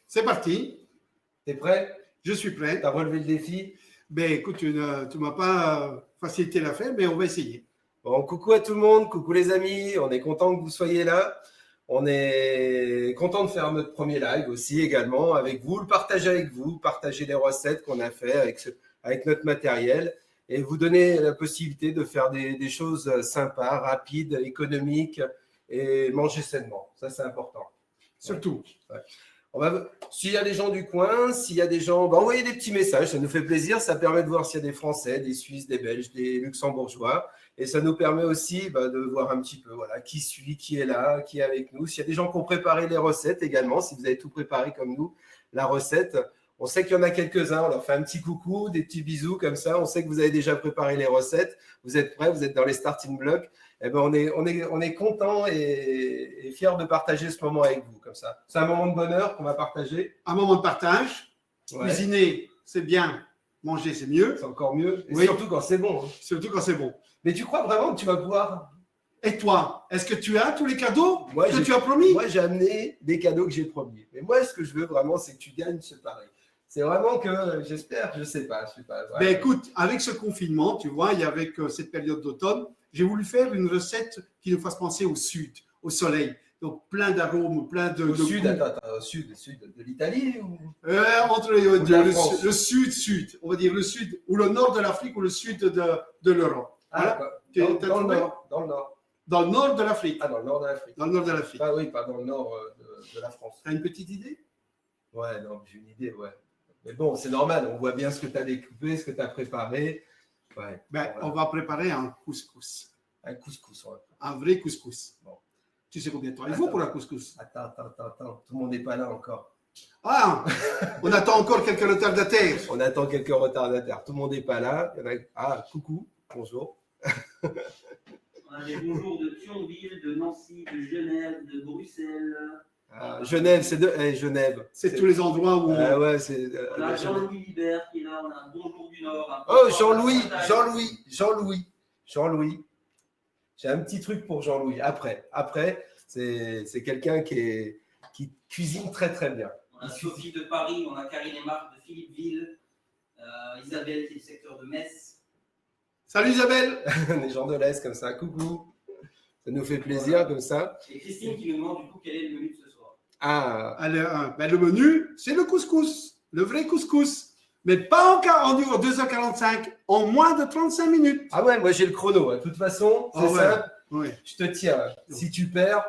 C'est parti. T'es prêt? Je suis prêt. T'as relevé le défi? Ben écoute, tu ne m'as pas facilité l'affaire, mais on va essayer. Bon, coucou à tout le monde, coucou les amis, on est content que vous soyez là. On est content de faire notre premier live aussi également avec vous, le partager avec vous, partager les recettes qu'on a fait avec notre matériel et vous donner la possibilité de faire des choses sympas, rapides, économiques et manger sainement. Ça, c'est important. Surtout. Ouais. S'il y a des gens du coin, s'il y a des gens, envoyez des petits messages, ça nous fait plaisir, ça permet de voir s'il y a des Français, des Suisses, des Belges, des Luxembourgeois, et ça nous permet aussi de voir un petit peu qui suit, qui est là, qui est avec nous. S'il y a des gens qui ont préparé les recettes également, si vous avez tout préparé comme nous, la recette, on sait qu'il y en a quelques-uns, on leur fait un petit coucou, des petits bisous comme ça, on sait que vous avez déjà préparé les recettes, vous êtes prêts, vous êtes dans les starting blocks. Eh ben on est content et fiers de partager ce moment avec vous comme ça. C'est un moment de bonheur qu'on va partager. Un moment de partage. Ouais. Cuisiner, c'est bien. Manger, c'est mieux. C'est encore mieux. Et oui. Surtout quand c'est bon. Hein. Surtout quand c'est bon. Mais tu crois vraiment que tu vas pouvoir… Et toi, est-ce que tu as tous les cadeaux que tu as promis? Moi, j'ai amené des cadeaux que j'ai promis. Mais moi, ce que je veux vraiment, c'est que tu gagnes ce pari. C'est vraiment que, j'espère, je sais pas. Ben écoute, avec ce confinement, tu vois, et avec cette période d'automne, j'ai voulu faire une recette qui nous fasse penser au sud, au soleil. Donc, plein d'arômes, plein de… Au sud, au sud de l'Italie ou… Entre le sud, on va dire le sud, ou le nord de l'Afrique ou le sud de l'Europe. Ah, voilà. Dans le nord. Dans le nord de l'Afrique. Ah, dans le nord de l'Afrique. Dans le nord de l'Afrique. Ah oui, pas dans le nord de la France. Tu as une petite idée? Ouais, non, j'ai une idée, ouais. Mais bon, c'est normal, on voit bien ce que tu as découpé, ce que tu as préparé. Ouais, voilà. On va préparer un couscous. Un couscous, ouais. Un vrai couscous. Bon. Tu sais combien de temps il faut pour un couscous? Attends. Tout le monde n'est pas là encore. Ah, on attend encore quelques retardataires. On attend quelques retardataires. Tout le monde n'est pas là. Ah, coucou, bonjour. On a des bonjours de Thionville, de Nancy, de Genève, de Bruxelles. Genève, Genève. C'est tous les endroits où… ouais, on a Jean-Louis Libert qui est là, on a un bonjour du Nord. Oh, Jean-Louis. J'ai un petit truc pour Jean-Louis. Après c'est quelqu'un qui cuisine très, très bien. On a Sophie de Paris, on a Karine et Marc de Philippeville, Isabelle qui est du secteur de Metz. Salut Isabelle. Les gens de l'Est comme ça, coucou. Ça nous fait plaisir comme ça. Et Christine qui nous demande du coup quel est le menu de ce soir. Le menu, c'est le couscous, le vrai couscous. Mais pas en 2h45, en moins de 35 minutes. Ah ouais, moi j'ai le chrono. De toute façon, c'est ça. Ouais. Je te tiens. Si tu perds,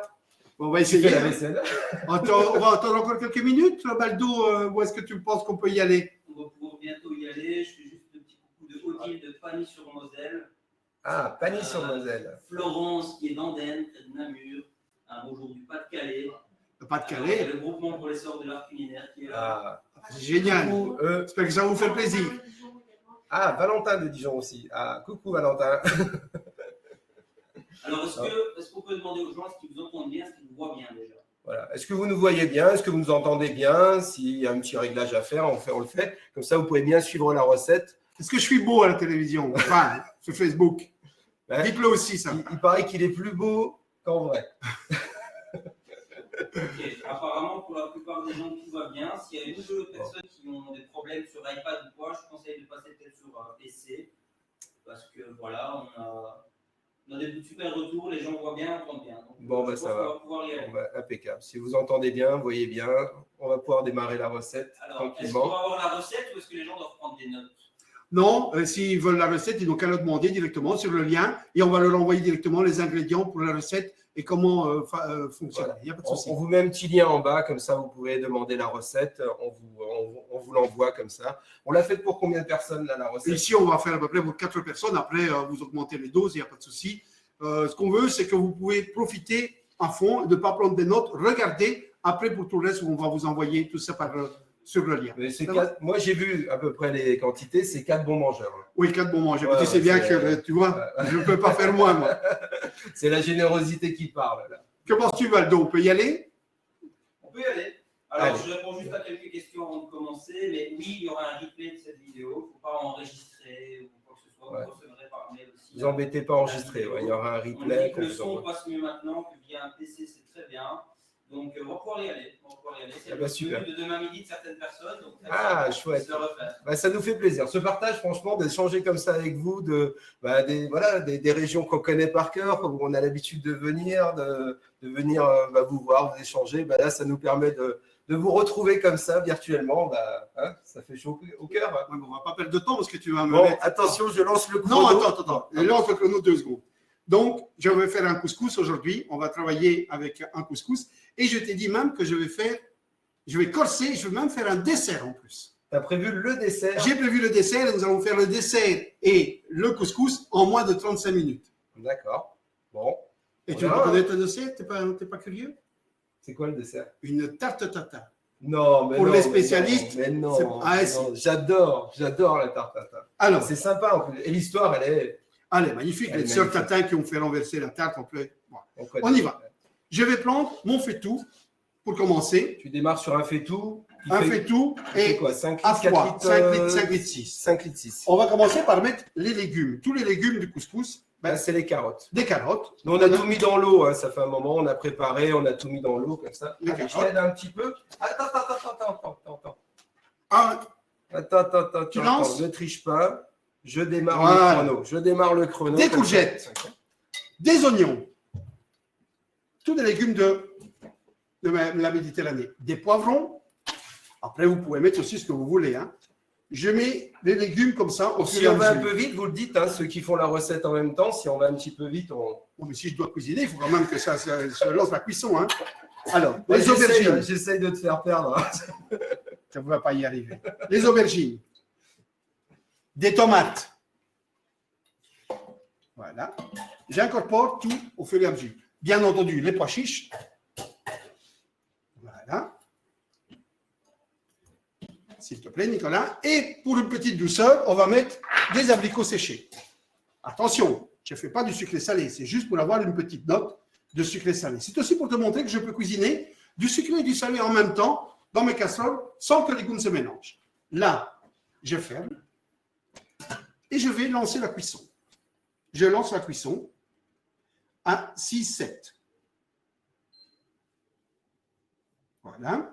on va essayer. Tu fais la vaisselle. On va attendre encore quelques minutes, Baldo. Où est-ce que tu penses qu'on peut y aller? On va pouvoir bientôt y aller. Je fais juste un petit coucou de Odile de Pagny-sur-Moselle. Ah, Pagny-sur-Moselle. Florence qui est d'Andenne, près de Namur. Un bonjour du Pas-de-Calais. Le Pas-de-Calais. Le groupement pour l'essor de l'art culinaire qui est là. C'est génial. J'espère que ça vous fait plaisir. Ah, Valentin de Dijon aussi. Ah, coucou Valentin. Alors, est-ce qu'on peut demander aux gens est-ce qu'ils vous entendent bien, est-ce qu'ils vous voient bien déjà? Voilà. Est-ce que vous nous voyez bien? Est-ce que vous nous entendez bien? S'il y a un petit réglage à faire, on le fait. Comme ça, vous pouvez bien suivre la recette. Est-ce que je suis beau à la télévision? Enfin, sur Facebook. Dites-le aussi, ça. Il paraît qu'il est plus beau qu'en vrai. Okay. Apparemment, pour la plupart des gens, tout va bien. S'il y a une ou deux personnes qui ont des problèmes sur iPad ou quoi, je conseille de passer peut-être sur PC. Parce que voilà, on a des super retours, les gens voient bien, entendent bien. Donc, ça va. Pouvoir y aller. Impeccable. Si vous entendez bien, voyez bien, on va pouvoir démarrer la recette. Alors, est-ce qu'on va avoir la recette ou est-ce que les gens doivent prendre des notes? Non, s'ils veulent la recette, ils n'ont qu'à le demander directement sur le lien et on va leur envoyer directement les ingrédients pour la recette et comment fonctionne. Voilà. Il n'y a pas de souci. On vous met un petit lien en bas, comme ça vous pouvez demander la recette, on vous l'envoie comme ça. On l'a faite pour combien de personnes là, la recette? Ici, on va faire à peu près pour 4 personnes. Après, vous augmentez les doses, il n'y a pas de souci. Ce qu'on veut, c'est que vous pouvez profiter à fond, de ne pas prendre des notes, regardez. Après, pour tout le reste, on va vous envoyer tout ça sur le lien. Moi, j'ai vu à peu près les quantités, c'est 4 bons mangeurs. Oui, 4 bons mangeurs. Ouais, tu sais bien que, tu vois, je ne peux pas faire moins, moi. C'est la générosité qui parle, là. Que penses-tu, Valdo? On peut y aller? On peut y aller. Alors, je réponds juste à quelques questions avant de commencer. Mais oui, il y aura un replay de cette vidéo. Il ne faut pas enregistrer ou quoi que ce soit. Vous recevrez par mail aussi. Ne vous embêtez pas à enregistrer. Il y aura un replay. Le son passe mieux maintenant que via un PC, c'est très bien. Donc, on va pouvoir y aller. C'est Ah bah, super. le menu de demain midi de certaines personnes. Donc, Ah, chouette. se refaire. Bah, ça nous fait plaisir. Ce partage, franchement, d'échanger comme ça avec vous, des régions qu'on connaît par cœur, où on a l'habitude de venir, vous voir, vous échanger. Bah, là, ça nous permet de vous retrouver comme ça virtuellement. Bah, hein, ça fait chaud au cœur. Hein. Ouais, bon, on ne va pas perdre de temps parce que tu vas me Bon, mettre... attention, je lance le chrono. Non, attends. Je lance le chrono 2 secondes. Donc, je vais faire un couscous aujourd'hui. On va travailler avec un couscous. Et je t'ai dit même que je vais corser, je vais même faire un dessert en plus. Tu as prévu le dessert? J'ai prévu le dessert et nous allons faire le dessert et le couscous en moins de 35 minutes. D'accord. Bon. Et tu veux pas connaître le dessert? T'es pas curieux? C'est quoi le dessert? Une tarte tatin. Non, mais Pour non, les spécialistes, mais non, c'est- ah, mais si. non. J'adore la tarte tatin. Alors, C'est sympa en plus. Et l'histoire, elle est. allez, magnifique. Elle est Les sœurs magnifique. tatin qui ont fait renverser la tarte. Bon. connaît. On y va. Je vais prendre mon faitout pour commencer. Tu démarres sur un faitout. Un faitout et quoi 5 à litres, 4 froid, litres, 5 litres 6. 5 litres 6. On va commencer par mettre les légumes. Tous les légumes du couscous, Là, c'est les carottes. des carottes. Nous, on a tout mis dans l'eau, hein, ça fait un moment, on a préparé, on a tout mis dans l'eau comme ça. Les Allez, je carottes. t'aide un petit peu. Attends. Ah, Attends. Tu lances? Ne triche pas. Je démarre Voilà. le chrono. Je démarre le chrono. Des comme courgettes. ça. des oignons. Tous les légumes de la Méditerranée. Des poivrons. Après, vous pouvez mettre aussi ce que vous voulez. Hein. Je mets les légumes comme ça au fur Si et à on va un mesure. peu vite, vous le dites, hein, ceux qui font la recette en même temps, si on va un petit peu vite, on. Bon, mais si je dois cuisiner, il faut quand même que ça se lance la cuisson. Hein. Alors, Ouais, les aubergines. J'essaye de te faire perdre. Ça ne va pas y arriver. Les aubergines. Des tomates. Voilà. J'incorpore tout au fur et à mesure. Bien entendu, les pois chiches. Voilà. S'il te plaît, Nicolas. Et pour une petite douceur, on va mettre des abricots séchés. Attention, je ne fais pas du sucré salé. C'est juste pour avoir une petite note de sucré salé. C'est aussi pour te montrer que je peux cuisiner du sucré et du salé en même temps dans mes casseroles sans que les goûts ne se mélangent. Là, je ferme et je vais lancer la cuisson. Je lance la cuisson à 6-7. Voilà.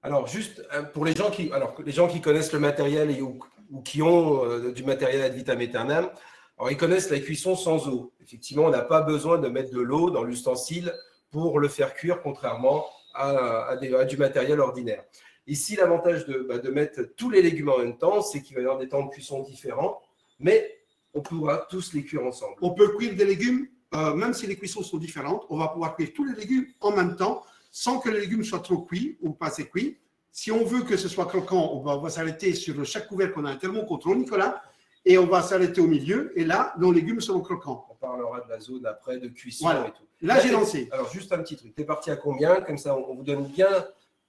Alors, juste pour les gens qui connaissent le matériel ou qui ont du matériel ad vitam aeternam, alors ils connaissent la cuisson sans eau. Effectivement, on n'a pas besoin de mettre de l'eau dans l'ustensile pour le faire cuire, contrairement à du matériel ordinaire. Ici, l'avantage de mettre tous les légumes en même temps, c'est qu'il va y avoir des temps de cuisson différents, mais on pourra tous les cuire ensemble. On peut cuire des légumes, même si les cuissons sont différentes, on va pouvoir cuire tous les légumes en même temps, sans que les légumes soient trop cuits ou pas assez cuits. Si on veut que ce soit croquant, on va s'arrêter sur chaque couvercle, on a un thermocontrôle, Nicolas, et on va s'arrêter au milieu, et là, nos légumes seront croquants. On parlera de la zone après, de cuisson Voilà. et tout. Là, j'ai lancé. Alors, juste un petit truc. Tu es parti à combien? Comme ça, on vous donne bien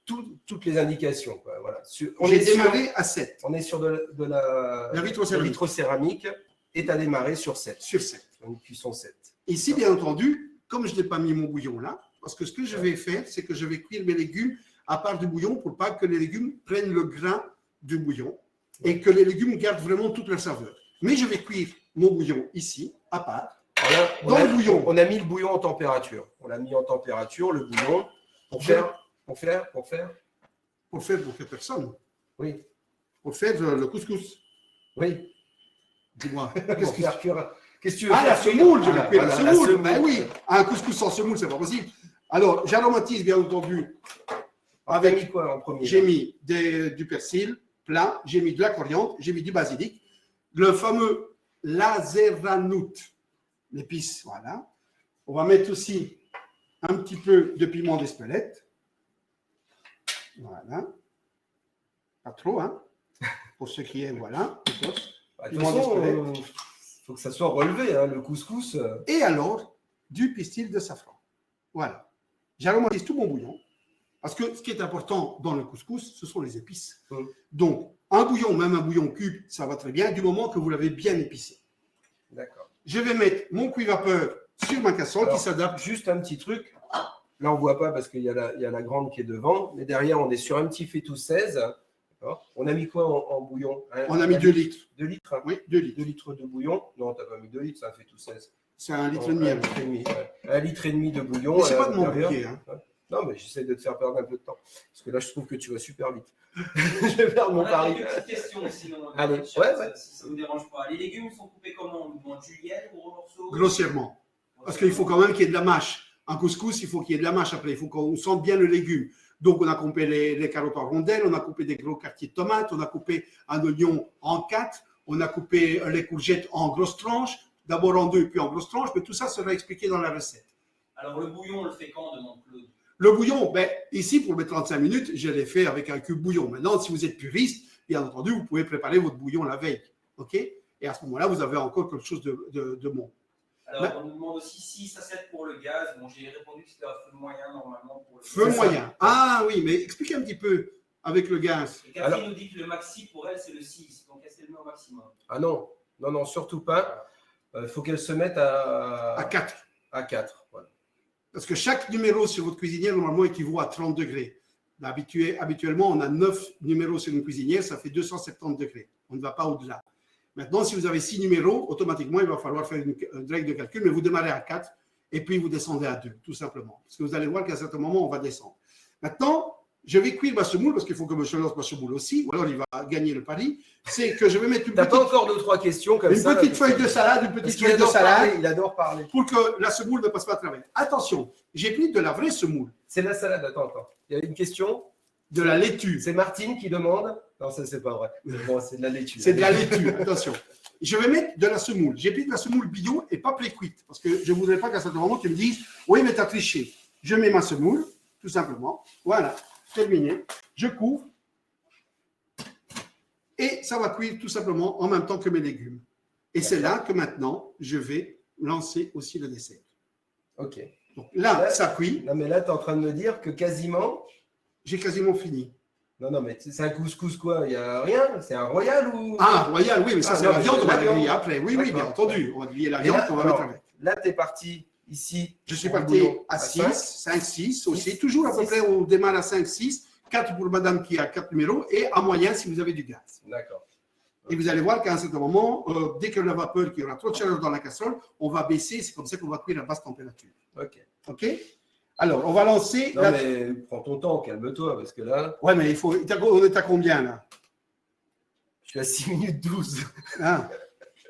toutes les indications. Quoi. Voilà. J'ai démarré à 7. On est sur de la vitrocéramique et tu as démarré sur 7. Sur 7. Une cuisson 7. Ici, bien entendu, comme je n'ai pas mis mon bouillon là, parce que ce que je vais faire, c'est que je vais cuire mes légumes à part du bouillon pour pas que les légumes prennent le grain du bouillon et que les légumes gardent vraiment toute leur saveur. Mais je vais cuire mon bouillon ici, à part. Voilà, le bouillon. On a mis le bouillon en température. On l'a mis en température, le bouillon, pour faire Pour quelle personne? Oui. Pour faire le couscous. Oui. Dis-moi. Qu'est-ce que tu veux Ah, faire la semoule, je vais cuire la la semoule. semoule. Ben oui, un couscous sans semoule, c'est pas possible. Alors, j'aromatise bien entendu Avec avec. quoi en premier? J'ai mis du persil plat, j'ai mis de la coriandre, j'ai mis du basilic, le fameux lazeranout, l'épice, voilà. On va mettre aussi un petit peu de piment d'Espelette. Voilà. Pas trop, hein. Pour ce qui est, voilà. Bah, de toute façon, il faut que ça soit relevé, hein, le couscous. Et alors, du pistil de safran. Voilà. J'aromatise tout mon bouillon. Parce que ce qui est important dans le couscous, ce sont les épices. Donc, un bouillon, même un bouillon cube, ça va très bien du moment que vous l'avez bien épicé. D'accord. Je vais mettre mon cuit vapeur sur ma casserole Alors, qui s'adapte. Juste un petit truc. Là, on ne voit pas parce qu'il y a la grande qui est devant. Mais derrière, on est sur un petit faitout 16. D'accord. On a mis quoi en bouillon? On a mis 2 litres. 2 litres, hein. Oui, 2 litres. 2 litres de bouillon. Non, tu n'as pas mis 2 litres, ça fait tout 16. C'est 1,5 litre. Un litre et demi, ouais. 1,5 litre de bouillon. Mais c'est à pas de mon l'intérieur. bouquet. Hein. Non, mais j'essaie de te faire perdre un peu de temps. Parce que là, je trouve que tu vas super vite. Je vais perdre mon On a pari. quelques petites questions sinon. Allez, dans le chat, ouais. Si ça ne vous dérange pas. Les légumes sont coupés comment? On nous demande julienne, gros morceaux? Grossièrement. Parce qu'il faut quand même qu'il y ait de la mâche. En couscous, il faut qu'il y ait de la mâche après. Il faut qu'on sente bien le légume. Donc, on a coupé les carottes en rondelles, on a coupé des gros quartiers de tomates, on a coupé un oignon en 4, on a coupé les courgettes en grosses tranches, d'abord en 2 puis en grosses tranches, mais tout ça sera expliqué dans la recette. Alors, le bouillon, on le fait quand, demande Claude? Le bouillon, ben, ici, pour mes 35 minutes, je l'ai fait avec un cube bouillon. Maintenant, si vous êtes puriste, bien entendu, vous pouvez préparer votre bouillon la veille. OK? Et à ce moment-là, vous avez encore quelque chose de bon. Alors, on nous demande aussi 6 à 7 pour le gaz. Bon, j'ai répondu que c'était un feu moyen normalement pour le Feu gaz. moyen. Ah oui, mais expliquez un petit peu avec le gaz. Et Catherine nous dit que le maxi pour elle, c'est le 6. Donc, elle s'est le met au maximum. Ah non, surtout pas. Il faut qu'elle se mette à 4. À 4. Voilà. Parce que chaque numéro sur votre cuisinière, normalement, équivaut à 30 degrés. Habituellement, on a 9 numéros sur une cuisinière, ça fait 270 degrés. On ne va pas au-delà. Maintenant, si vous avez 6 numéros, automatiquement, il va falloir faire une règle de calcul, mais vous démarrez à 4 et puis vous descendez à 2, tout simplement. Parce que vous allez voir qu'à un certain moment, on va descendre. Maintenant, je vais cuire ma semoule, parce qu'il faut que je lance ma semoule aussi, ou alors il va gagner le pari. C'est que je vais mettre une T'as petite, pas encore 2-3 questions comme ça? une petite feuille de salade, une petite feuille de salade, Il adore parler. pour que la semoule ne passe pas à travers. Attention, j'ai pris de la vraie semoule, C'est la salade, attends. Il y a une question. de la laitue. C'est Martine qui demande. Non, ça, c'est pas vrai. Bon, c'est de la laitue. C'est de la laitue, attention. Je vais mettre de la semoule. J'ai pris de la semoule bidon et pas pré-cuite, parce que je ne voudrais pas qu'à certain moment, tu me dises « Oui, mais tu as triché ». Je mets ma semoule, tout simplement. Voilà, terminé. Je couvre. Et ça va cuire tout simplement en même temps que mes légumes. Et c'est là que maintenant, je vais lancer aussi le dessert. Ok. Donc là, ça cuit. Non, mais là, tu es en train de me dire que quasiment. J'ai quasiment fini. Non, mais c'est un couscous quoi? Il n'y a rien? C'est un royal ou. Ah, royal, oui, mais ça, Ah, c'est non, la viande, on va la la griller viande. après. Oui, oui, bien entendu. On va griller la Et viande là, qu'on va alors, mettre avec. Là, tu es parti ici. Je suis pour le parti bouillon à 6, 5, 6 aussi. Six. Toujours à peu 6. près, on démarre à 5, 6. 4 pour madame qui a 4 numéros et à moyen si vous avez du gaz. D'accord. Et vous allez voir qu'à un certain moment, dès que la vapeur, qu'il y aura trop de chaleur dans la casserole, on va baisser. C'est comme ça qu'on va cuire à basse température. Ok. OK? Alors, on va lancer. Non, mais prends ton temps, calme-toi, parce que là, Ouais, mais il faut. On est à combien là? je suis à 6 minutes 12. Hein?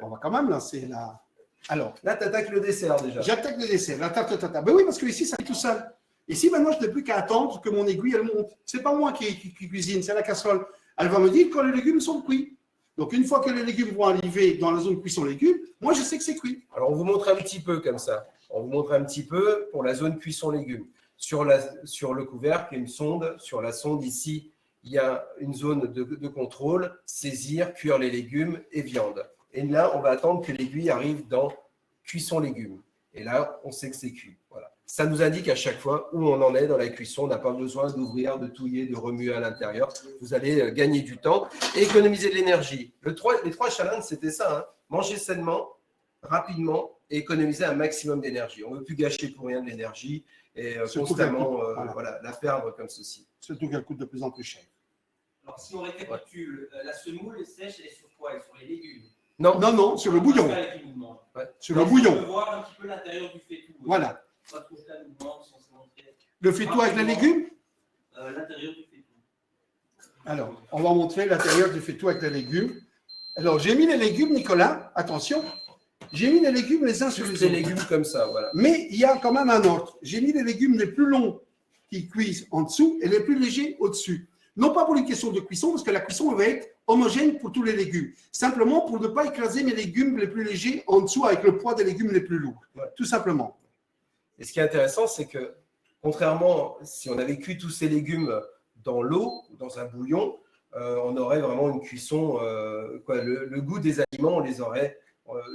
On va quand même lancer là. Alors, Là, tu attaques le dessert déjà. j'attaque le dessert, la tarte tata. Ben oui, parce que ici, ça fait tout seul. Ici, maintenant, je n'ai plus qu'à attendre que mon aiguille, elle monte. Ce n'est pas moi qui cuisine, c'est la casserole. Elle va me dire quand les légumes sont cuits. Donc, une fois que les légumes vont arriver dans la zone cuisson légumes, moi, je sais que c'est cuit. Alors, on vous montre un petit peu comme ça. On vous montre un petit peu pour la zone cuisson légumes. Sur le couvercle, il y a une sonde. Sur la sonde, ici, il y a une zone de contrôle, saisir, cuire les légumes et viande. Et là, on va attendre que l'aiguille arrive dans cuisson légumes. Et là, on sait que c'est cuit. Voilà. Ça nous indique à chaque fois où on en est dans la cuisson. On n'a pas besoin d'ouvrir, de touiller, de remuer à l'intérieur. Vous allez gagner du temps et économiser de l'énergie. Les 3 challenges, c'était ça. Hein. Manger sainement, rapidement et économiser un maximum d'énergie. On ne veut plus gâcher pour rien de l'énergie et constamment voilà, la perdre comme ceci. Surtout qu'elle coûte de plus en plus cher. Alors, si on récapitule, la semoule sèche, elle est sur quoi? Elle est sur les légumes. Non, sur le bouillon. Pascal qui nous demande. Ouais. Sur le On peut bouillon. voir un petit peu l'intérieur du faitout. Voilà. Patrouchka nous demande si on s'est montré. Le faitout avec les légumes. L'intérieur du faitout. Alors, on va montrer l'intérieur du faitout avec les légumes. Alors, j'ai mis les légumes, Nicolas, attention. J'ai mis les légumes les uns sur Juste les les autres. légumes comme ça, voilà. Mais il y a quand même un ordre. J'ai mis les légumes les plus longs qui cuisent en dessous et les plus légers au-dessus. Non pas pour une question de cuisson, parce que la cuisson va être homogène pour tous les légumes. Simplement pour ne pas écraser mes légumes les plus légers en dessous avec le poids des légumes les plus lourds. Ouais. Tout simplement. Et ce qui est intéressant, c'est que contrairement, si on avait cuit tous ces légumes dans l'eau, dans un bouillon, on aurait vraiment une cuisson, le goût des aliments, on les aurait,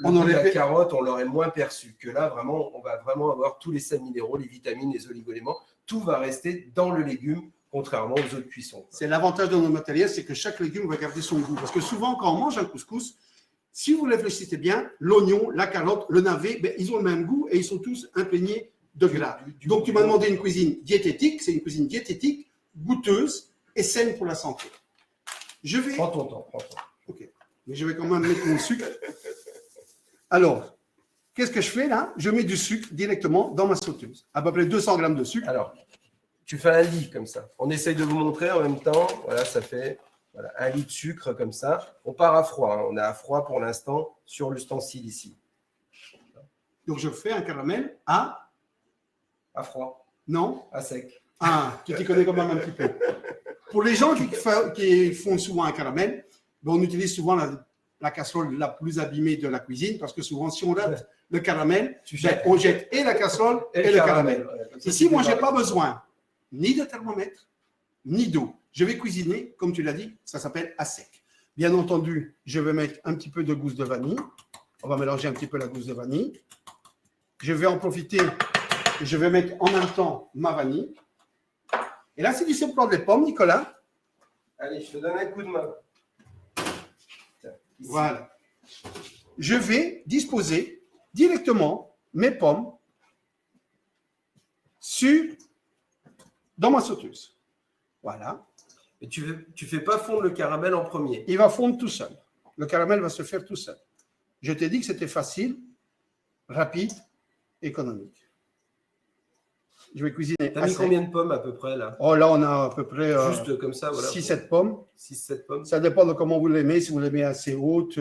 le goût de la carotte, on l'aurait moins perçu. Que là, vraiment, on va vraiment avoir tous les sels minéraux, les vitamines, les oligo-éléments, tout va rester dans le légume, contrairement aux autres cuissons. C'est l'avantage de nos matériels, c'est que chaque légume va garder son goût. Parce que souvent, quand on mange un couscous, si vous réfléchissez bien, l'oignon, la carotte, le navet, ben, ils ont le même goût et ils sont tous imprégnés de gras. Donc, tu m'as demandé une cuisine diététique. C'est une cuisine diététique, goûteuse et saine pour la santé. Je vais... Prends ton temps, prends ton temps. Ok. Mais je vais quand même mettre mon sucre. Alors, qu'est-ce que je fais là? Je mets du sucre directement dans ma sauteuse. À peu près 200 grammes de sucre. Alors, tu fais un lit comme ça. On essaye de vous montrer en même temps. Voilà, ça fait voilà, un lit de sucre comme ça. On part à froid. Hein. On est à froid pour l'instant sur l'ustensile ici. Donc, je fais un caramel À froid, non, à sec. ah, tu t'y connais quand même un petit peu. Pour les gens qui font souvent un caramel, ben, on utilise souvent la casserole la plus abîmée de la cuisine parce que souvent, si on rate le caramel, ben, on jette et la casserole et le caramel. Ouais. Ici, moi, je n'ai pas besoin ni de thermomètre, ni d'eau. Je vais cuisiner, comme tu l'as dit, ça s'appelle à sec. Bien entendu, je vais mettre un petit peu de gousse de vanille. On va mélanger un petit peu la gousse de vanille. Je vais en profiter et je vais mettre en même temps ma vanille. Et là, c'est du simple prendre les pommes, Nicolas. Allez, je te donne un coup de main. Tiens, ici. Voilà. Je vais disposer directement mes pommes dans ma sauteuse. Voilà. Mais tu fais pas fondre le caramel en premier. Il va fondre tout seul. Le caramel va se faire tout seul. Je t'ai dit que c'était facile, rapide, économique. Je vais cuisiner. Tu as mis combien de pommes à peu près là? Oh, là, on a à peu près Juste comme ça, voilà. 6-7 pommes. 6-7 pommes. Ça dépend de comment vous l'aimez. Si vous l'aimez assez haute,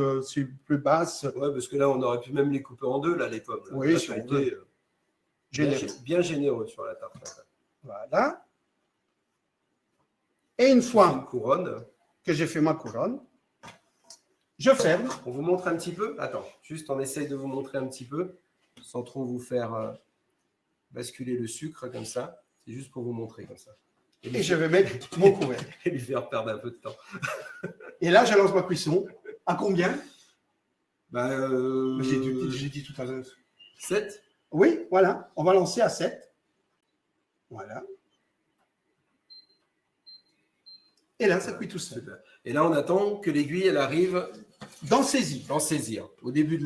plus basse. Ouais, parce que là, on aurait pu même les couper en deux, là, les pommes. Là. Oui, là, sur ça a deux. été bien généreux sur la tarte. Voilà. Et une Une fois couronne. que j'ai fait ma couronne, je ferme. On vous montre un petit peu. Attends, juste on essaye de vous montrer un petit peu, sans trop vous faire basculer le sucre comme ça. C'est juste pour vous montrer comme ça. Et je vais mettre mon couvercle. Et lui faire perdre un peu de temps. Et là, je lance ma cuisson. À combien Bah, J'ai dit tout à l'heure. 7. Oui, voilà. On va lancer à 7. Voilà. Et là, ça cuit tout seul. Super. Et là, on attend que l'aiguille, elle arrive Dans saisie. dans saisir. Au début de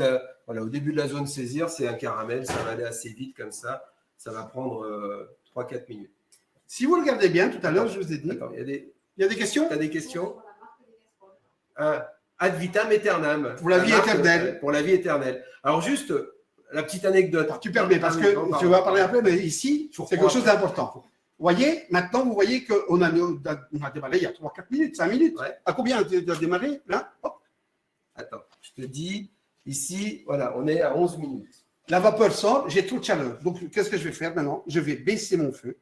la zone saisir, c'est un caramel. Ça va aller assez vite comme ça. Ça va prendre 3-4 minutes. Si vous regardez bien, tout à l'heure, je vous ai dit. Attends, il y a des questions? Tu as des questions? Ad vitam aeternam. Pour la vie éternelle. Pour la vie éternelle. Alors, juste la petite anecdote. Tu permets, parce que tu vas parler après, mais ici, c'est quelque chose d'important. Vous voyez, maintenant, vous voyez qu'on a démarré il y a 3-4 minutes, 5 minutes. Ouais. À combien tu as démarré là? Hop. Attends, je te dis, ici, voilà, on est à 11 minutes. La vapeur sort, j'ai trop de chaleur. Donc, qu'est-ce que je vais faire maintenant? Je vais baisser mon feu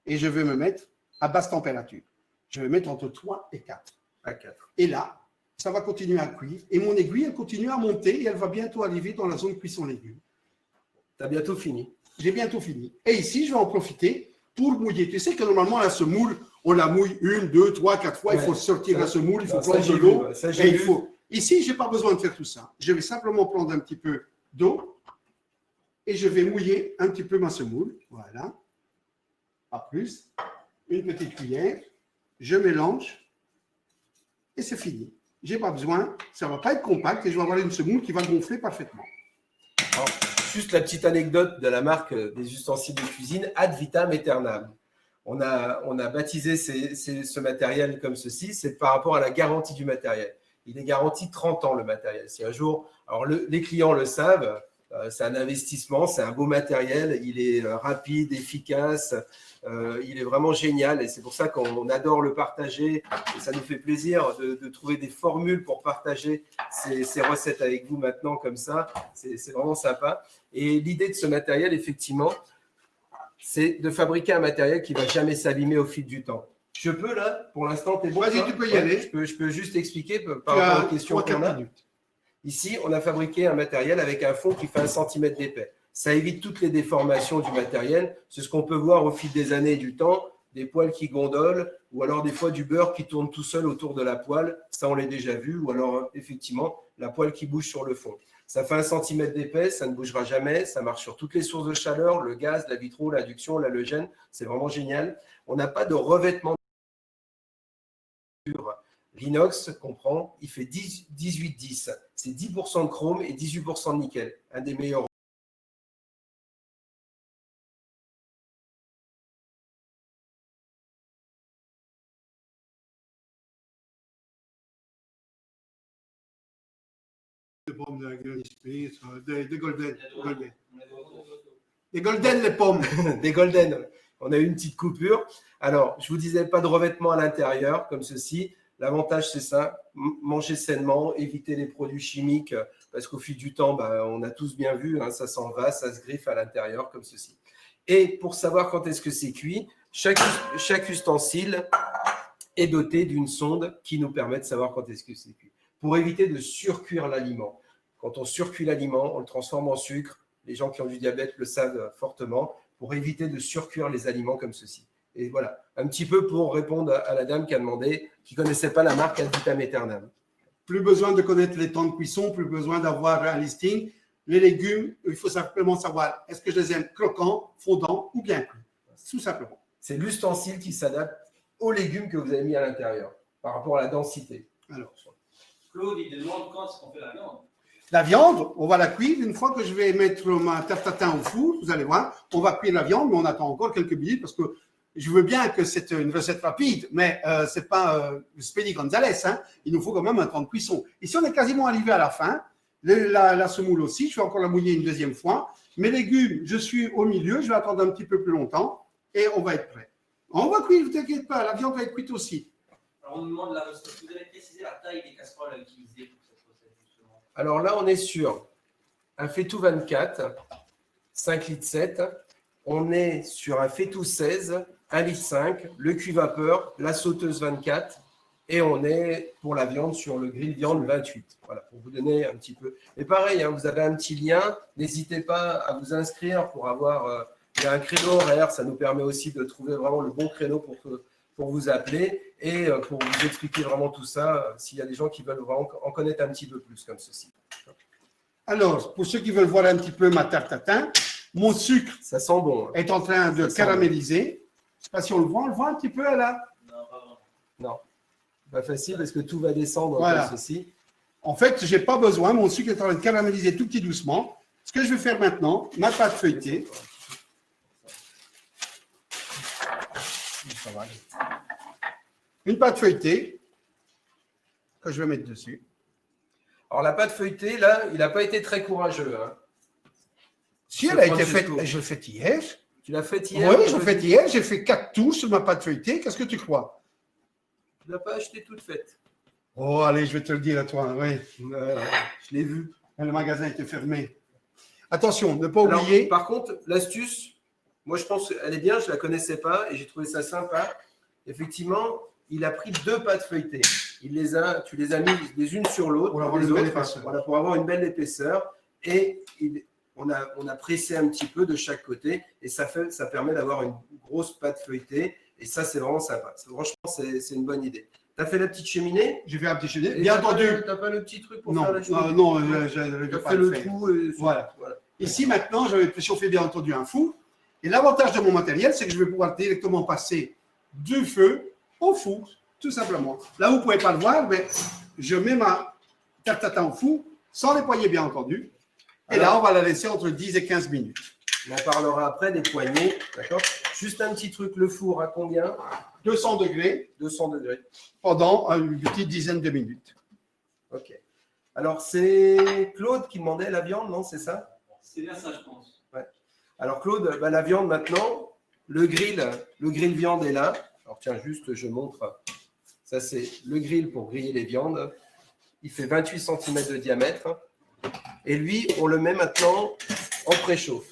et je vais me mettre à basse température. Je vais mettre entre 3 et 4. À 4. Et là, ça va continuer à cuire. Et mon aiguille, elle continue à monter et elle va bientôt arriver dans la zone cuisson légumes. Tu as bientôt fini. J'ai bientôt fini. Et ici, je vais en profiter pour mouiller. Tu sais que normalement, la semoule, on la mouille 1, 2, 3, 4 fois. Ouais. Il faut sortir la semoule, il faut Non, prendre ça, de j'ai l'eau. vu, ouais. Ça, Et j'ai il vu. faut. Ici, je n'ai pas besoin de faire tout ça. Je vais simplement prendre un petit peu d'eau et je vais mouiller un petit peu ma semoule. Voilà. Pas plus. Une petite cuillère. Je mélange et c'est fini. Je n'ai pas besoin. Ça ne va pas être compact et je vais avoir une semoule qui va gonfler parfaitement. Alors, juste la petite anecdote de la marque des ustensiles de cuisine, Ad vitam aeternam. On a baptisé ce matériel comme ceci, c'est par rapport à la garantie du matériel. Il est garanti 30 ans le matériel. Si un jour, alors les clients le savent, c'est un investissement, c'est un beau matériel, il est rapide, efficace, il est vraiment génial et c'est pour ça qu'on adore le partager et ça nous fait plaisir de trouver des formules pour partager ces recettes avec vous maintenant comme ça, c'est vraiment sympa. Et l'idée de ce matériel, effectivement, c'est de fabriquer un matériel qui ne va jamais s'abîmer au fil du temps. Je peux là, pour l'instant, t'es bon? Vas-y, tu peux y aller. Je peux juste expliquer par rapport aux questions qu'on a. minutes. Ici, on a fabriqué un matériel avec un fond qui fait 1 cm d'épais. Ça évite toutes les déformations du matériel. C'est ce qu'on peut voir au fil des années et du temps, des poêles qui gondolent ou alors des fois du beurre qui tourne tout seul autour de la poêle. Ça, on l'a déjà vu. Ou alors, effectivement, la poêle qui bouge sur le fond. Ça fait 1 cm d'épais, ça ne bougera jamais. Ça marche sur toutes les sources de chaleur, le gaz, la vitro, l'induction, l'halogène. C'est vraiment génial. On n'a pas de revêtement. L'inox comprend, il fait 18-10. C'est 10% de chrome et 18% de nickel. Un des meilleurs. Des pommes de Granny Smith, des golden. Des golden, les pommes. Des golden. On a eu une petite coupure. Alors, je vous disais, pas de revêtement à l'intérieur, comme ceci. L'avantage, c'est ça, manger sainement, éviter les produits chimiques, parce qu'au fil du temps, on a tous bien vu, hein, ça s'en va, ça se griffe à l'intérieur, comme ceci. Et pour savoir quand est-ce que c'est cuit, chaque ustensile est doté d'une sonde qui nous permet de savoir quand est-ce que c'est cuit. Pour éviter de surcuire l'aliment. Quand on surcuit l'aliment, on le transforme en sucre. Les gens qui ont du diabète le savent fortement, pour éviter de surcuire les aliments comme ceci. Et voilà, un petit peu pour répondre à la dame qui a demandé, qui ne connaissait pas la marque Ad Vitam Aeternam. Plus besoin de connaître les temps de cuisson, plus besoin d'avoir un listing. Les légumes, il faut simplement savoir est-ce que je les aime croquants, fondants ou bien crus. Tout simplement. C'est l'ustensile qui s'adapte aux légumes que vous avez mis à l'intérieur, par rapport à la densité. Alors, Claude, il demande quand est-ce qu'on fait la viande. la viande, on va la cuire. Une fois que je vais mettre ma tarte tatin au four, vous allez voir, on va cuire la viande, mais on attend encore quelques minutes parce que je veux bien que c'est une recette rapide, mais ce n'est pas Speedy Gonzalez. Hein. Il nous faut quand même un temps de cuisson. Ici, on est quasiment arrivé à la fin. La semoule aussi, je vais encore la mouiller une deuxième fois. Mes légumes, je suis au milieu, je vais attendre un petit peu plus longtemps et on va être prêt. On va cuire, ne t'inquiète pas, la viande va être cuite aussi. Alors, on nous demande la recette. Vous avez précisé la taille des casseroles à utiliser pour cette recette, justement. Alors là, on est sur un Faitout 24, 5 litres 7. On est sur un Faitout 16, 1 litre 5, le cuit-vapeur, la sauteuse 24. Et on est pour la viande sur le grill viande 28. Voilà, pour vous donner un petit peu. Et pareil, hein, vous avez un petit lien. N'hésitez pas à vous inscrire pour avoir il y a un créneau horaire. Ça nous permet aussi de trouver vraiment le bon créneau pour vous appeler et pour vous expliquer vraiment tout ça, s'il y a des gens qui veulent vraiment en connaître un petit peu plus comme ceci. Alors, pour ceux qui veulent voir un petit peu ma tarte tatin, mon sucre Ça sent bon. Hein. est en train de caraméliser. Je ne sais pas si on le voit un petit peu là. Non, pas vraiment. Non, pas facile parce que tout va descendre Voilà. comme ceci. En fait, je n'ai pas besoin. Mon sucre est en train de caraméliser tout petit doucement. Ce que je vais faire maintenant, ma pâte feuilletée. Une pâte feuilletée que je vais mettre dessus. Alors la pâte feuilletée, là, il n'a pas été très courageux. Hein. Si elle a été faite, je l'ai faite hier. Tu l'as faite hier? Oui, je l'ai faite hier. J'ai fait 4 tours sur ma pâte feuilletée. Qu'est-ce que tu crois? Tu ne l'as pas achetée toute faite. Oh, allez, je vais te le dire à toi. Oui. Je l'ai vu. Le magasin était fermé. Attention, ne pas Alors, oublier. par contre, l'astuce, moi je pense qu'elle est bien, je ne la connaissais pas et j'ai trouvé ça sympa. Effectivement, il a pris 2 pâtes feuilletées. Tu les as mis les unes sur l'autre. Pour avoir une belle épaisseur. Voilà, pour avoir une belle épaisseur. Et on a pressé un petit peu de chaque côté et ça permet d'avoir une grosse pâte feuilletée. Et ça, c'est vraiment sympa. Franchement, c'est une bonne idée. Tu as fait la petite cheminée? J'ai fait un petit cheminée. Et Bien entendu. Tu n'as pas le petit truc pour faire la cheminée? Non, je ne Tu vais as pas fait le le faire. trou. Et Voilà. Ici, maintenant, je vais chauffer bien entendu un four. Et l'avantage de mon matériel, c'est que je vais pouvoir directement passer du feu au four, tout simplement. Là, vous ne pouvez pas le voir, mais je mets ma tarte tatin au four, sans les poignées, bien entendu. Et Alors, là, on va la laisser entre 10 et 15 minutes. On en parlera après des poignées. D'accord. Juste un petit truc, le four à combien? 200 degrés 200 degrés. pendant une petite dizaine de minutes. Ok. Alors, c'est Claude qui demandait la viande, non? C'est ça? C'est bien ça, je pense. Ouais. Alors, Claude, la viande maintenant, le grill viande est là. Alors, tiens, juste, je montre. Ça, c'est le grill pour griller les viandes. Il fait 28 cm de diamètre. Et lui, on le met maintenant en préchauffe.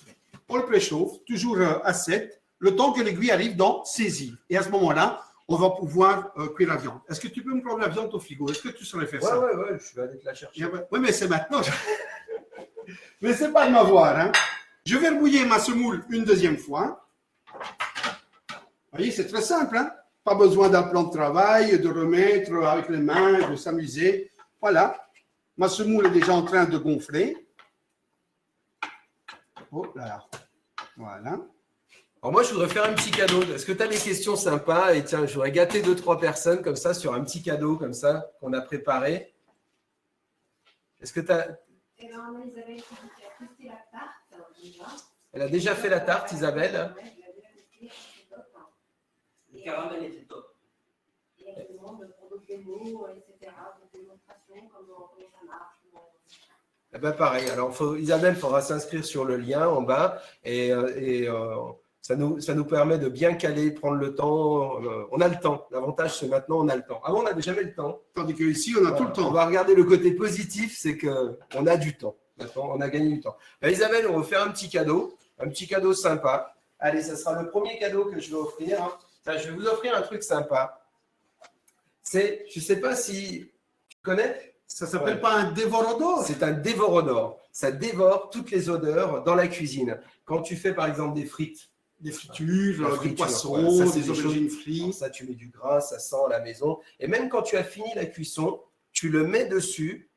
On le préchauffe, toujours à 7, le temps que l'aiguille arrive dans saisie. Et à ce moment-là, on va pouvoir cuire la viande. Est-ce que tu peux me prendre la viande au frigo? Est-ce que tu saurais faire ça? Ouais, je vais aller te la chercher. Oui, mais c'est maintenant. Mais c'est pas de m'avoir. Hein. Je vais remouiller ma semoule une deuxième fois. Vous voyez, c'est très simple. Hein? Pas besoin d'un plan de travail, de remettre avec les mains, de s'amuser. Voilà. Ma semoule est déjà en train de gonfler. Oh là. Voilà. Alors moi, je voudrais faire un petit cadeau. Est-ce que tu as des questions sympas? Et tiens, je voudrais gâter 2-3 personnes comme ça sur un petit cadeau comme ça qu'on a préparé. Est-ce que tu as… Eh bien, on a Isabelle qui dit qu'elle a testé la tarte déjà. Elle a déjà fait la tarte, Isabelle. Ouais, elle a déjà testé, c'est top. Le caramel était top. Et elle demande pour d'autres démos, etc., des démonstrations, comment ça marche. Eh ben pareil. Alors, Isabelle, il faudra s'inscrire sur le lien en bas et Ça nous permet de bien caler, prendre le temps. On a le temps. L'avantage, c'est maintenant, on a le temps. Avant, on n'avait jamais le temps. Tandis qu'ici, on a tout le On temps. va regarder le côté positif, c'est qu'on a du temps. Maintenant, on a gagné du temps. Ben, Isabelle, on va faire un petit cadeau sympa. Allez, ça sera le premier cadeau que je vais offrir. Tiens, je vais vous offrir un truc sympa. Je ne sais pas si tu connais. Ça ne s'appelle pas un dévorodor. C'est un dévorodor. Ça dévore toutes les odeurs dans la cuisine. Quand tu fais, par exemple, des frites, Des fritures, La du friture, poisson, voilà. Ça, c'est des des aubergines alors frites. ça, tu mets du gras, ça sent à la maison. Et même quand tu as fini la cuisson, tu le mets dessus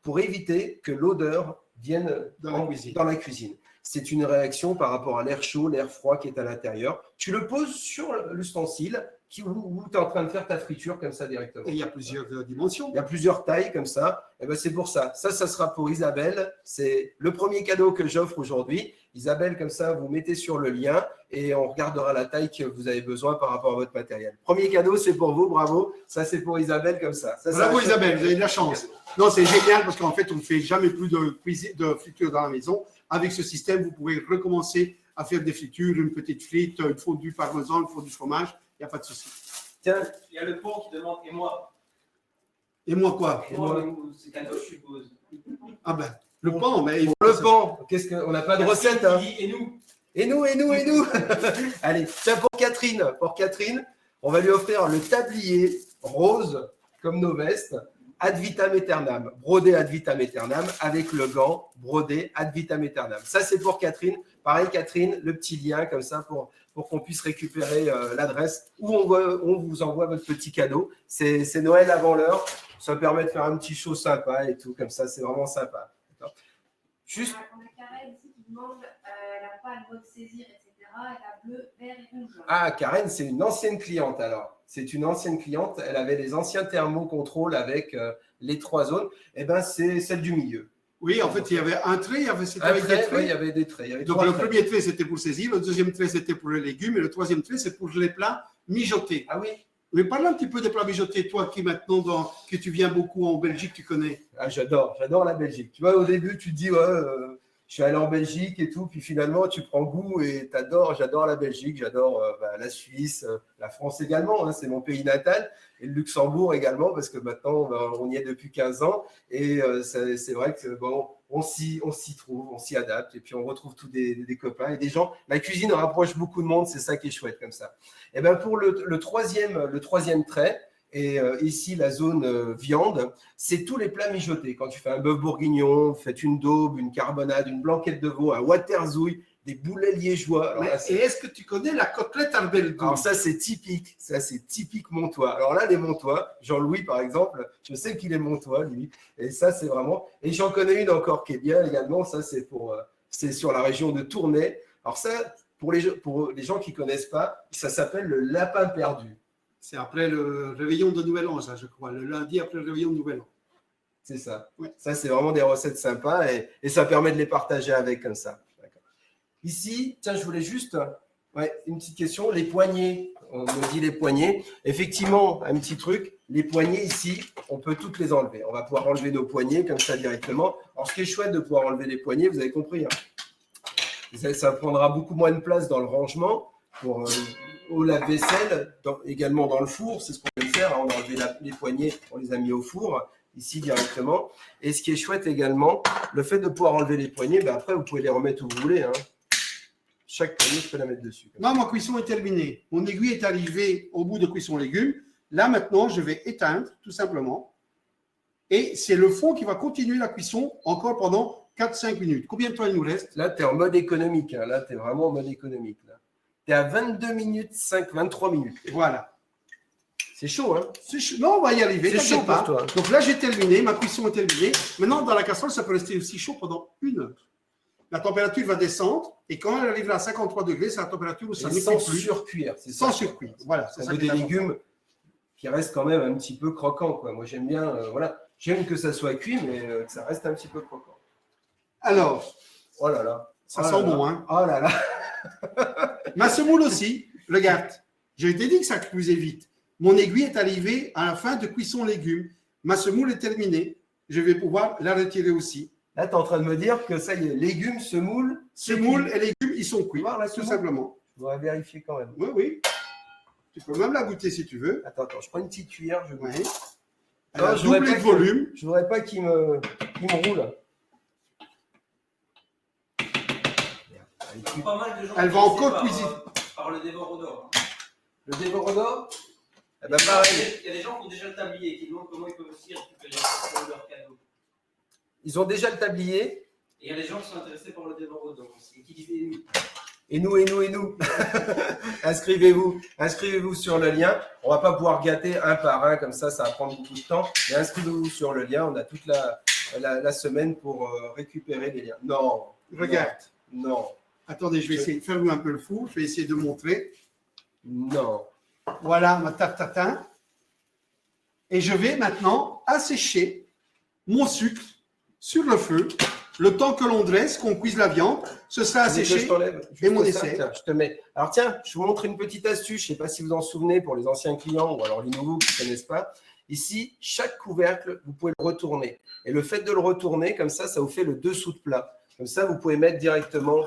pour éviter que l'odeur vienne dans la cuisine. C'est une réaction par rapport à l'air chaud, l'air froid qui est à l'intérieur. Tu le poses sur l'ustensile où tu es en train de faire ta friture comme ça directement. Et il y a plusieurs dimensions. Il y a plusieurs tailles comme ça. Et ben c'est pour ça. Ça sera pour Isabelle. C'est le premier cadeau que j'offre aujourd'hui. Isabelle, comme ça, vous mettez sur le lien et on regardera la taille que vous avez besoin par rapport à votre matériel. Premier cadeau, c'est pour vous. Bravo. Ça, c'est pour Isabelle comme ça. Bravo Isabelle, vous avez de la chance. Non, c'est génial parce qu'en fait, on ne fait jamais plus de friture dans la maison. Avec ce système, vous pouvez recommencer à faire des fritures, une petite frite, une fondue parmesan, une fondue fromage. Il n'y a pas de souci. Tiens, Il y a le pont qui demande et moi. Et moi quoi? Et moi, c'est cadeau, je suppose. Ah ben, le pan, mais le pan. On n'a pas de recette. Hein. Et nous? Et nous. Allez, tiens, pour Catherine, on va lui offrir le tablier rose comme nos vestes, ad vitam aeternam, brodé ad vitam aeternam, avec le gant brodé ad vitam aeternam. Ça, c'est pour Catherine. Pareil, Catherine, le petit lien comme ça pour qu'on puisse récupérer l'adresse où on vous envoie votre petit cadeau. C'est Noël avant l'heure. Ça permet de faire un petit show sympa et tout, comme ça, c'est vraiment sympa. Juste. On a Karen ici qui demande la pâle boîte saisir, etc. Et la bleue, vert et rouge. Ah, Karen, c'est une ancienne cliente alors. C'est une ancienne cliente. Elle avait les anciens thermocontrôles avec les 3 zones. Eh bien, c'est celle du milieu. oui, en fait, il y avait un trait, il y avait des traits. Il y avait Donc, 3 le traits. premier trait, c'était pour saisir, le deuxième trait, c'était pour les légumes, et le troisième trait, c'est pour les plats mijotés. Ah oui. Mais parle un petit peu des plats mijotés, toi qui maintenant, que tu viens beaucoup en Belgique, tu connais. Ah, j'adore la Belgique. Tu vois, au début, tu te dis, je suis allé en Belgique et tout, puis finalement, tu prends goût et j'adore la Belgique, j'adore la Suisse, la France également, hein, c'est mon pays natal, et le Luxembourg également, parce que maintenant, on y est depuis 15 ans, et c'est vrai que bon, on s'y trouve, on s'y adapte, et puis on retrouve tous des copains et des gens. La cuisine rapproche beaucoup de monde, c'est ça qui est chouette comme ça. Et bien pour le troisième trait, et ici la zone viande, c'est tous les plats mijotés. Quand tu fais un bœuf bourguignon, vous faites une daube, une carbonade, une blanquette de veau, un waterzouille, des boulets liégeois. Alors, Et est-ce que tu connais la côtelette arbeldo? alors ça c'est typique montois. Alors là les montois, Jean-Louis par exemple, je sais qu'il est montois lui, et ça c'est vraiment. Et j'en connais une encore qui est bien également. Ça c'est sur la région de Tournai. Alors ça pour les gens qui connaissent pas, ça s'appelle le lapin perdu. C'est après le réveillon de Nouvel An, ça, je crois. Le lundi après le réveillon de Nouvel An. C'est ça. Ouais. Ça, c'est vraiment des recettes sympas et ça permet de les partager avec comme ça. D'accord. Ici, tiens, je voulais juste une petite question. Les poignées, on me dit les poignées. Effectivement, un petit truc. Les poignées ici, on peut toutes les enlever. On va pouvoir enlever nos poignées comme ça directement. Alors, ce qui est chouette de pouvoir enlever les poignées, vous avez compris, hein. Ça prendra beaucoup moins de place dans le rangement pour au lave-vaisselle, également dans le four, c'est ce qu'on vient de faire, hein, on a enlevé les poignées, on les a mis au four, ici directement. Et ce qui est chouette également, le fait de pouvoir enlever les poignées, après vous pouvez les remettre où vous voulez. Hein. Chaque poignée, je peux la mettre dessus. Non, ma cuisson est terminée. Mon aiguille est arrivée au bout de cuisson légumes. Là, maintenant, je vais éteindre, tout simplement. Et c'est le fond qui va continuer la cuisson encore pendant 4-5 minutes. Combien de temps il nous reste? Là, tu es en mode économique. Hein. Là, tu es vraiment en mode économique. Tu es à 22 minutes 23 minutes. Voilà. C'est chaud, hein? C'est chaud. Non, on va y arriver. C'est chaud pour toi. Donc là, j'ai terminé. Ma cuisson est terminée. Maintenant, dans la casserole, ça peut rester aussi chaud pendant 1 heure. La température va descendre et quand elle arrivera à 53 degrés, c'est la température où ça n'est sans plus. surcuire. Sans surcuire. Voilà. On veut des légumes qui restent quand même un petit peu croquants, quoi. Moi, j'aime bien, j'aime que ça soit cuit, mais que ça reste un petit peu croquant. Alors, oh là là. Ça sent bon, hein? Oh là là. Ma semoule aussi, regarde. Je t'ai dit que ça cuisait vite. Mon aiguille est arrivée à la fin de cuisson légumes. Ma semoule est terminée. Je vais pouvoir la retirer aussi. Là, tu es en train de me dire que ça y est, légumes, semoule Semoule et légumes, ils sont cuits, Voir la tout semoule. simplement. On va vérifier quand même. Oui, oui. Tu peux même la goûter si tu veux. Attends, je prends une petite cuillère. Je Oui. goûte. Elle a je voudrais doublé pas de que- volume. Je voudrais pas qu'il me roule. Il y a pas mal de gens Elle va intéressés encore par, cuisiner. par le dévorodor. Le dévorodor. Eh ben pareil. Il y a des gens qui ont déjà le tablier qui demandent comment ils peuvent aussi récupérer leur cadeau. Ils ont déjà le tablier. Et il y a des gens qui sont intéressés par le dévorodor aussi, qui disent nous. Et nous. Inscrivez-vous sur le lien. On va pas pouvoir gâter un par un comme ça va prendre beaucoup de temps. Mais inscrivez-vous sur le lien. On a toute la semaine pour récupérer les liens. Non. Regarde. Non. Attendez, je vais essayer de faire un peu le fou. Je vais essayer de montrer. Non. Voilà ma tarte tatin. Et je vais maintenant assécher mon sucre sur le feu. Le temps que l'on dresse, qu'on cuise la viande, ce sera asséché. Je t'enlève Et mon juste ça. dessert. Tiens, je te mets. Alors tiens, je vous montre une petite astuce. Je ne sais pas si vous en souvenez pour les anciens clients ou alors les nouveaux qui ne connaissent pas. Ici, chaque couvercle, vous pouvez le retourner. Et le fait de le retourner, comme ça vous fait le dessous de plat. Comme ça, vous pouvez mettre directement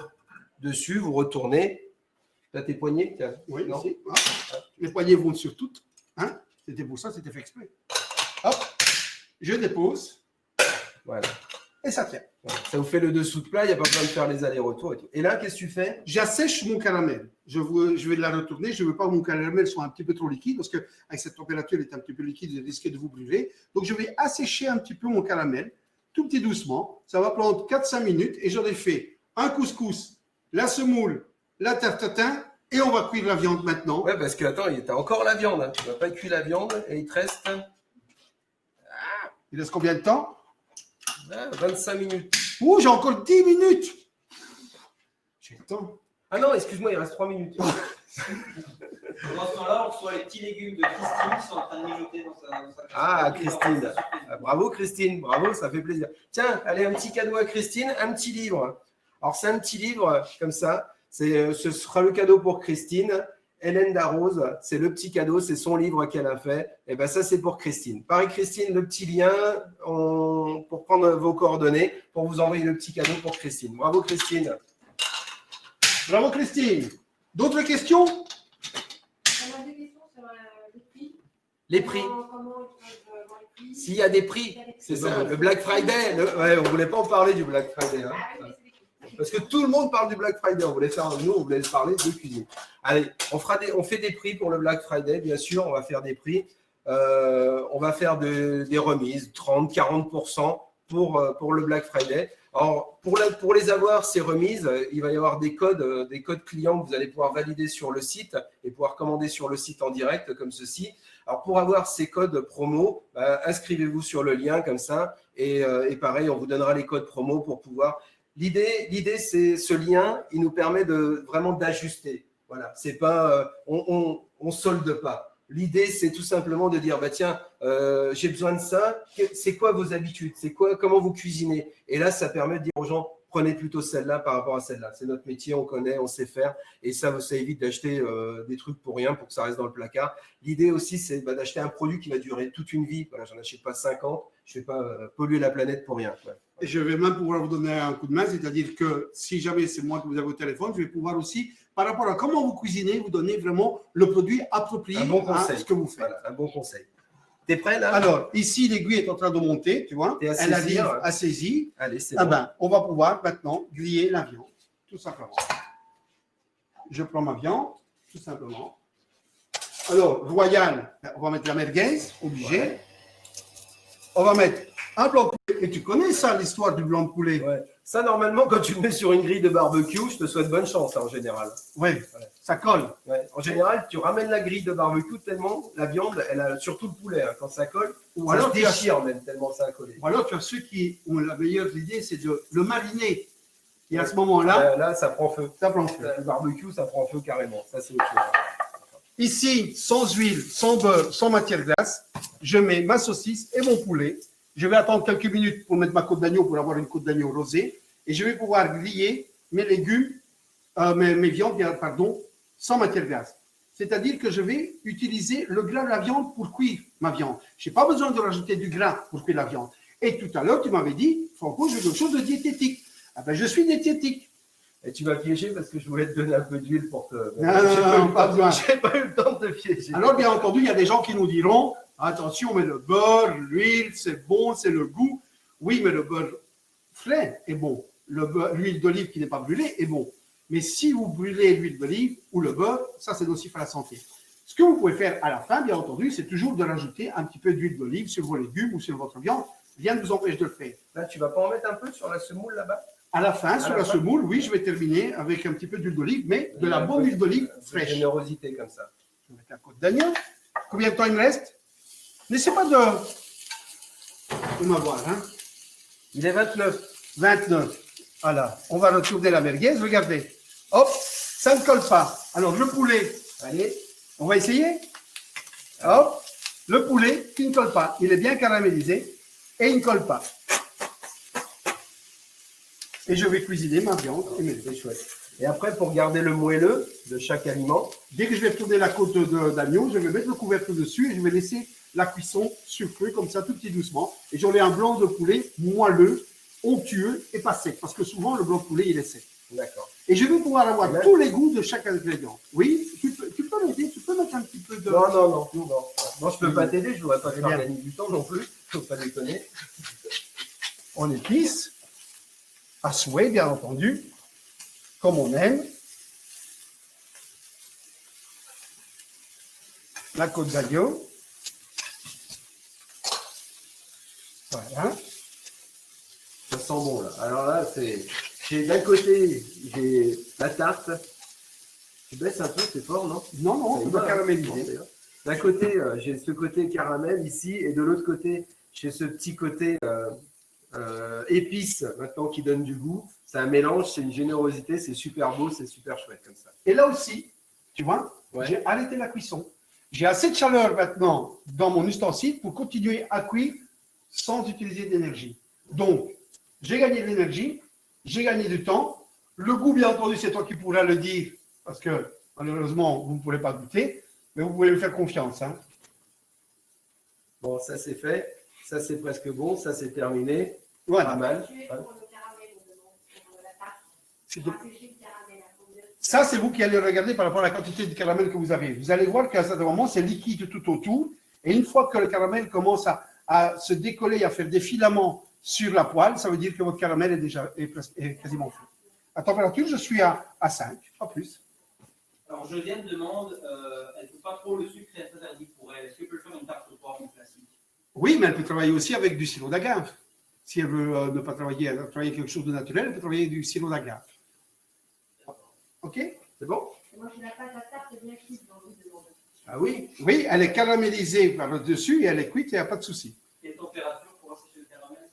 dessus, vous retournez. Tu as tes poignets, tiens. Oui, Non. ici. Ah. Les poignées vont sur toutes. Hein? C'était pour ça, c'était fait exprès. Hop, je dépose Voilà. et ça tient. Voilà. Ça vous fait le dessous de plat, il n'y a pas besoin de faire les allers-retours et tout. Et là, qu'est-ce que tu fais? J'assèche mon caramel. Je vais la retourner. Je ne veux pas que mon caramel soit un petit peu trop liquide parce qu'avec cette température, il est un petit peu liquide et risquer de vous brûler. Donc, je vais assécher un petit peu mon caramel, tout petit doucement. Ça va prendre 4-5 minutes et j'en ai fait un couscous, la semoule, la tarte tatin et on va cuire la viande maintenant. Ouais, parce que attends, tu as encore la viande. Hein. Tu n'as pas cuit la viande et il te reste Il reste combien de temps? 25 minutes. Ouh, j'ai encore 10 minutes. J'ai le temps. Ah non, excuse-moi, il reste 3 minutes. Pendant ce temps-là, on reçoit les petits légumes de Christine qui sont en train de mijoter dans sa Ah, cuisine. Christine. Ah, bravo Christine, bravo, ça fait plaisir. Tiens, allez, un petit cadeau à Christine, un petit livre. Alors c'est un petit livre comme ça, ce sera le cadeau pour Christine. Hélène Darroze, c'est le petit cadeau, c'est son livre qu'elle a fait. Et bien ça c'est pour Christine. Pareil Christine, le petit lien pour prendre vos coordonnées, pour vous envoyer le petit cadeau pour Christine. Bravo Christine. Bravo, Christine. D'autres questions? On a des questions sur les prix. Les prix. Comment ils peuvent voir les prix? S'il y a des prix, c'est ça, le Black Friday. Ouais, on ne voulait pas en parler du Black Friday. Hein. Ah oui, mais c'est des prix. Parce que tout le monde parle du Black Friday. On voulait parler de cuisine. Allez, on fait des prix pour le Black Friday, bien sûr. On va faire des prix. On va faire des remises, 30-40% pour le Black Friday. Alors, pour les avoir, ces remises, il va y avoir des codes clients que vous allez pouvoir valider sur le site et pouvoir commander sur le site en direct, comme ceci. Alors, pour avoir ces codes promo, inscrivez-vous sur le lien comme ça. Et pareil, on vous donnera les codes promo pour pouvoir. L'idée, c'est ce lien, il nous permet vraiment d'ajuster. Voilà, c'est pas, on solde pas. L'idée, c'est tout simplement de dire, tiens, j'ai besoin de ça. C'est quoi vos habitudes? Comment vous cuisinez? Et là, ça permet de dire aux gens, prenez plutôt celle-là par rapport à celle-là. C'est notre métier, on connaît, on sait faire. Et ça évite d'acheter des trucs pour rien, pour que ça reste dans le placard. L'idée aussi, c'est d'acheter un produit qui va durer toute une vie. Voilà, j'en achète pas 50. Je ne vais pas polluer la planète pour rien. Ouais. Et je vais même pouvoir vous donner un coup de main, c'est-à-dire que si jamais c'est moi que vous avez au téléphone, je vais pouvoir aussi, par rapport à comment vous cuisinez, vous donner vraiment le produit approprié Un bon à conseil. ce que vous faites. Voilà, un bon conseil. T'es prêt là? Alors, ici, l'aiguille est en train de monter, tu vois. Et à Elle saisir. arrive à saisir. Allez, c'est Ah bon. on va pouvoir maintenant griller la viande, tout simplement. Je prends ma viande, tout simplement. Alors, royal, on va mettre la merguez, obligé. Ouais. On va mettre un blanc de poulet. Et tu connais ça, l'histoire du blanc de poulet? Ouais. Ça, normalement, quand tu le mets sur une grille de barbecue, je te souhaite bonne chance, hein, en général. Oui, ça colle. Ouais. En général, tu ramènes la grille de barbecue tellement la viande, elle a surtout le poulet, hein, quand ça colle, Ou ça alors, se tu as, déchire même tellement ça a collé. ou alors, tu as ceux qui ont la meilleure idée, c'est de le mariner. Et à ce moment-là, Là, ça prend feu. ça prend feu. Le barbecue, ça prend feu carrément. Ça, c'est autre chose. Ici, sans huile, sans beurre, sans matière grasse, je mets ma saucisse et mon poulet. Je vais attendre quelques minutes pour mettre ma côte d'agneau pour avoir une côte d'agneau rosée. Et je vais pouvoir griller mes légumes, mes viandes, pardon, sans matière grasse. C'est-à-dire que je vais utiliser le gras de la viande pour cuire ma viande. Je n'ai pas besoin de rajouter du gras pour cuire la viande. Et tout à l'heure, tu m'avais dit, Franco, je veux quelque chose de diététique. Ah ben, je suis diététique. Et tu m'as piégé parce que je voulais te donner un peu d'huile pour te. Non, pas besoin. J'ai pas eu le temps de te piéger. Alors, bien entendu, il y a des gens qui nous diront, attention, mais le beurre, l'huile, c'est bon, c'est le goût. Oui, mais le beurre frais est bon. L'huile d'olive qui n'est pas brûlée est bon. Mais si vous brûlez l'huile d'olive ou le beurre, ça, c'est nocif à la santé. Ce que vous pouvez faire à la fin, bien entendu, c'est toujours de rajouter un petit peu d'huile d'olive sur vos légumes ou sur votre viande. Rien ne vous empêche de le faire. Là, tu vas pas en mettre un peu sur la semoule là-bas? À la fin, sur la semoule, oui, je vais terminer avec un petit peu d'huile d'olive, mais de la bonne huile d'olive fraîche. Générosité comme ça. Je vais mettre la côte d'agneau. Combien de temps il me reste? N'essaie pas de m'avoir. Hein. Il est 29. 29. Voilà. On va retourner la merguez. Regardez. Hop, ça ne colle pas. Alors, le poulet. Allez, on va essayer. Hop, le poulet qui ne colle pas. Il est bien caramélisé et il ne colle pas. Et je vais cuisiner ma viande et mes légumes. Chouette. Et après, pour garder le moelleux de chaque aliment, dès que je vais tourner la côte d'agneau, je vais mettre le couvercle dessus et je vais laisser la cuisson sur feu comme ça, tout petit doucement. Et j'aurai un blanc de poulet moelleux, onctueux et pas sec. Parce que souvent, le blanc de poulet, il est sec. d'accord. Et je vais pouvoir avoir tous les goûts de chaque ingrédient. Oui, tu peux m'aider, tu peux mettre un petit peu de... Non, je ne peux pas t'aider, je ne voudrais pas te C'est faire bien. gagner du temps non plus. Il ne faut pas déconner. On épice, à souhait, bien entendu, comme on aime. La côte d'agneau. Voilà. Ça sent bon là. Alors là, d'un côté, j'ai la tarte. Tu baisses un peu, c'est fort, non? Non, Ça y tu va, dois hein. caraméliser. D'un côté, j'ai ce côté caramel ici, et de l'autre côté, j'ai ce petit côté épice maintenant qui donne du goût. C'est un mélange, c'est une générosité, c'est super beau, c'est super chouette comme ça. Et là aussi, tu vois, Ouais. j'ai arrêté la cuisson. J'ai assez de chaleur maintenant dans mon ustensile pour continuer à cuire sans utiliser d'énergie. Donc, j'ai gagné de l'énergie, j'ai gagné du temps. Le goût, bien entendu, c'est toi qui pourras le dire, parce que malheureusement, vous ne pourrez pas goûter, mais vous pouvez me faire confiance. Hein. Bon, ça c'est fait, ça c'est presque bon, ça c'est terminé. Pas Voilà. mal. Tu es pour le caramel, on demande, pour la tarte. C'est de- Stratégie de caramel à combien? Ça, c'est vous qui allez regarder par rapport à la quantité de caramel que vous avez. Vous allez voir qu'à un certain moment, c'est liquide tout autour. Et une fois que le caramel commence à se décoller, à faire des filaments sur la poêle, ça veut dire que votre caramel est quasiment fait. À température, je suis à 5, pas plus. Alors, Josiane demande, elle ne peut pas trop le sucre, c'est interdit pour elle. Est-ce qu'elle peut faire une tarte aux pommes classique? Oui, mais elle peut travailler aussi avec du sirop d'agave. Si elle veut ne pas travailler, elle veut travailler quelque chose de naturel, elle peut travailler du sirop d'agave. OK? C'est bon? Moi, je n'ai pas de la tarte bien cuite, j'ai envie de demander. Ah oui? Oui, elle est caramélisée par le dessus et elle est cuite, il n'y a pas de souci. Quelle température pour assécher le caramel?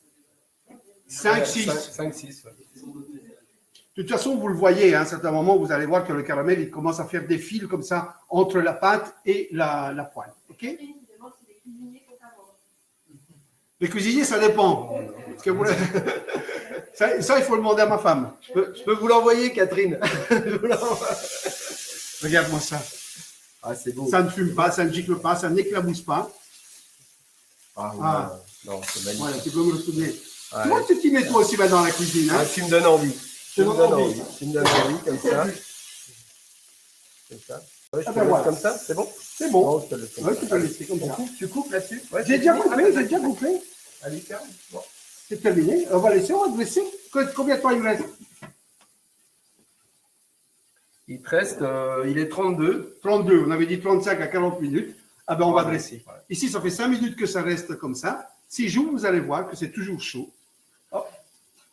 5, 6. 5, 6. De toute façon, vous le voyez, à un certain moment, vous allez voir que le caramel, il commence à faire des fils comme ça entre la pâte et la poêle. OK? Une qui demande si les cuisiniers sont à vendre. Les cuisiniers, ça dépend. Parce que vous- ça, il faut le demander à ma femme. Je peux vous l'envoyer, Catherine. Regarde-moi ça. Ah, c'est beau. Ça ne fume pas, ça ne gicle pas, ça n'éclabousse pas. Ah, ouais. Ah. Non, c'est magnifique. Voilà, tu peux me le souvenir. Ouais. Comment tu t'y mets toi aussi dans la cuisine, hein? Ah, tu me donnes envie. Tu me donne donnes envie. envie. Tu me donnes envie, comme ça. Comme ça. Ouais, je Ah te ben laisse voilà. comme ça, c'est bon? C'est bon. Bon, je te laisse comme Ouais, ça. tu peux le laisser comme ça. Tu coupes là-dessus? Ouais, J'ai c'est déjà fini. coupé, Ah, j'ai déjà coupé. Allez, ferme. Bon. C'est terminé. On va laisser, on va laisser. Combien de temps il me reste? Il te reste, il est 32. 32. On avait dit 35 à 40 minutes. Ah ben, on va Ouais. dresser. Ouais. Ici, ça fait 5 minutes que ça reste comme ça. Si j'ouvre, vous allez voir que c'est toujours chaud. Hop.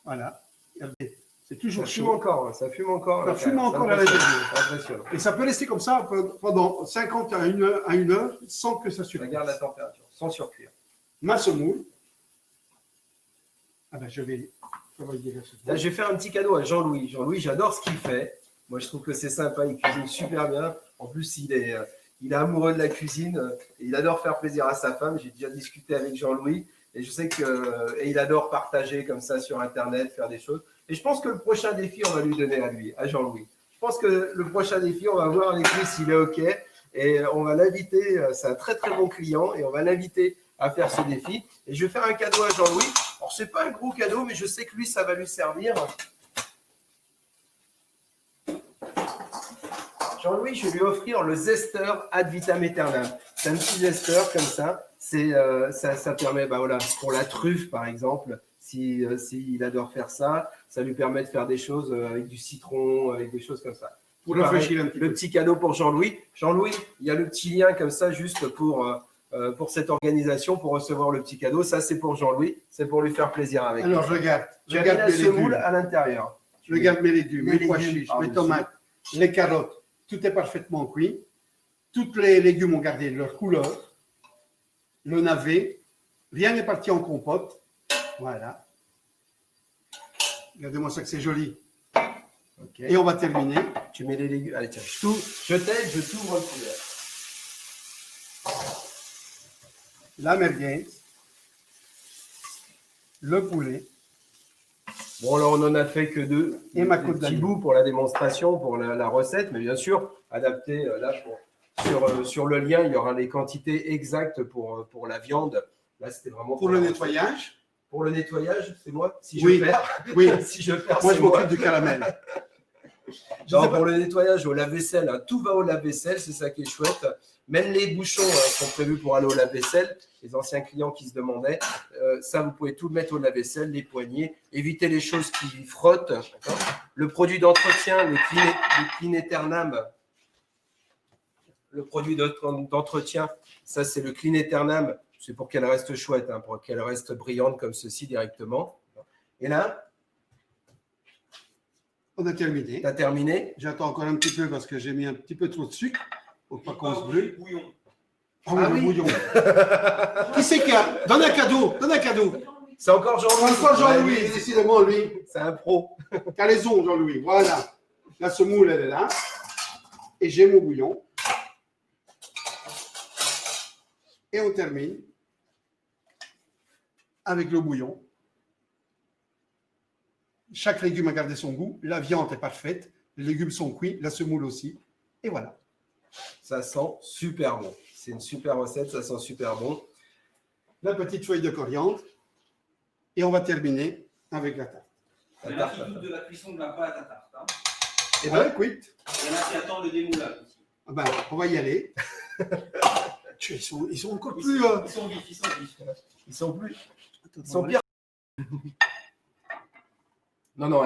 Voilà. Regardez. C'est toujours Ça fume chaud. encore, hein, ça fume encore. Ça fume encore à l'intérieur. C'est impressionnant. Et ça peut rester comme ça pendant 50 à 1 heure sans que ça surprenne. Regarde la température, sans surcuire. Ma semoule. Ah ben, je vais travailler la semoule. Là, je vais faire un petit cadeau à Jean-Louis. Jean-Louis, j'adore ce qu'il fait. Moi, je trouve que c'est sympa. Il cuisine super bien. En plus, il est amoureux de la cuisine. Et il adore faire plaisir à sa femme. J'ai déjà discuté avec Jean-Louis. Et je sais qu'il adore partager comme ça sur Internet, faire des choses. Et je pense que le prochain défi, on va lui donner à lui, à Jean-Louis. Je pense que le prochain défi, on va voir avec lui s'il est OK. Et on va l'inviter. C'est un très, très bon client. Et on va l'inviter à faire ce défi. Et je vais faire un cadeau à Jean-Louis. Alors, ce n'est pas un gros cadeau, mais je sais que lui, ça va lui servir. Jean-Louis, je vais lui offrir le zesteur ad vitam aeternam. C'est un petit zesteur comme ça. Ça permet, bah voilà, pour la truffe par exemple, s'il adore faire ça, ça lui permet de faire des choses avec du citron, avec des choses comme ça. Pour rafraîchir un petit Le peu. petit cadeau pour Jean-Louis. Jean-Louis, il y a le petit lien comme ça juste pour cette organisation, pour recevoir le petit cadeau. Ça, c'est pour Jean-Louis. C'est pour lui faire plaisir avec. Alors, regarde. Tu as mis Regarde la mes semoule légumes. à l'intérieur. Regarde mes légumes, Les mes pois légumes chiches, par-dessus. mes tomates, les carottes. Tout est parfaitement cuit. Tous les légumes ont gardé leur couleur. Le navet. Rien n'est parti en compote. Voilà. Regardez-moi ça que c'est joli. Ok. Et on va terminer. Tu mets les légumes. Allez, tiens, je t'aide, je t'ouvre le couvert. La merguez. Le poulet. Bon, alors on n'en a fait que deux. Et ma Des côte petits d'agneau. bouts pour la démonstration, pour la recette, mais bien sûr, adapté là sur le lien, il y aura les quantités exactes pour la viande. Là, c'était vraiment Pour le la nettoyage. recette. Pour le nettoyage, c'est moi. Si Oui. je perds, Oui. si je perds, Moi, c'est je moi. m'occupe du caramel. Je Non, sais pas. pour le nettoyage au lave-vaisselle, hein, tout va au lave-vaisselle, c'est ça qui est chouette. Même les bouchons sont prévus pour aller au lave-vaisselle. Les anciens clients qui se demandaient, ça, vous pouvez tout mettre au lave-vaisselle, les poignées, éviter les choses qui frottent. D'accord. Le produit d'entretien, le Clean Eternam, le produit d'entretien, ça, c'est le Clean Eternam. C'est pour qu'elle reste chouette, hein, pour qu'elle reste brillante comme ceci directement. Et là, On a terminé. tu as terminé. J'attends encore un petit peu parce que j'ai mis un petit peu trop de sucre pour pas qu'on se Pas brûle. bouillon. Ah oui, Ah le oui. bouillon. Qui c'est qui a? Donne un cadeau. Donne un cadeau. Jean-Louis. C'est encore Jean-Louis. Encore Jean-Louis. Ouais, oui, Décidément, lui. c'est un pro. T'as raison, Jean-Louis. Voilà. La semoule, elle est là. Et j'ai mon bouillon. Et on termine avec le bouillon. Chaque légume a gardé son goût. La viande est parfaite. Les légumes sont cuits. La semoule aussi. Et voilà. Ça sent super bon. C'est une super recette, ça sent super bon. La petite feuille de coriandre. Et on va terminer avec la tarte. La Il y en a tarte, qui doutent de la cuisson de la pâte à tarte. Hein. Eh Et ben, bien, cuite. Il y en a qui attendent le démoulage aussi. Ah ben, on va y aller. Ils sont encore Ils plus. sont vifs, ils sont vifs. ils sont plus. Ils Ils sont pires. Non, non,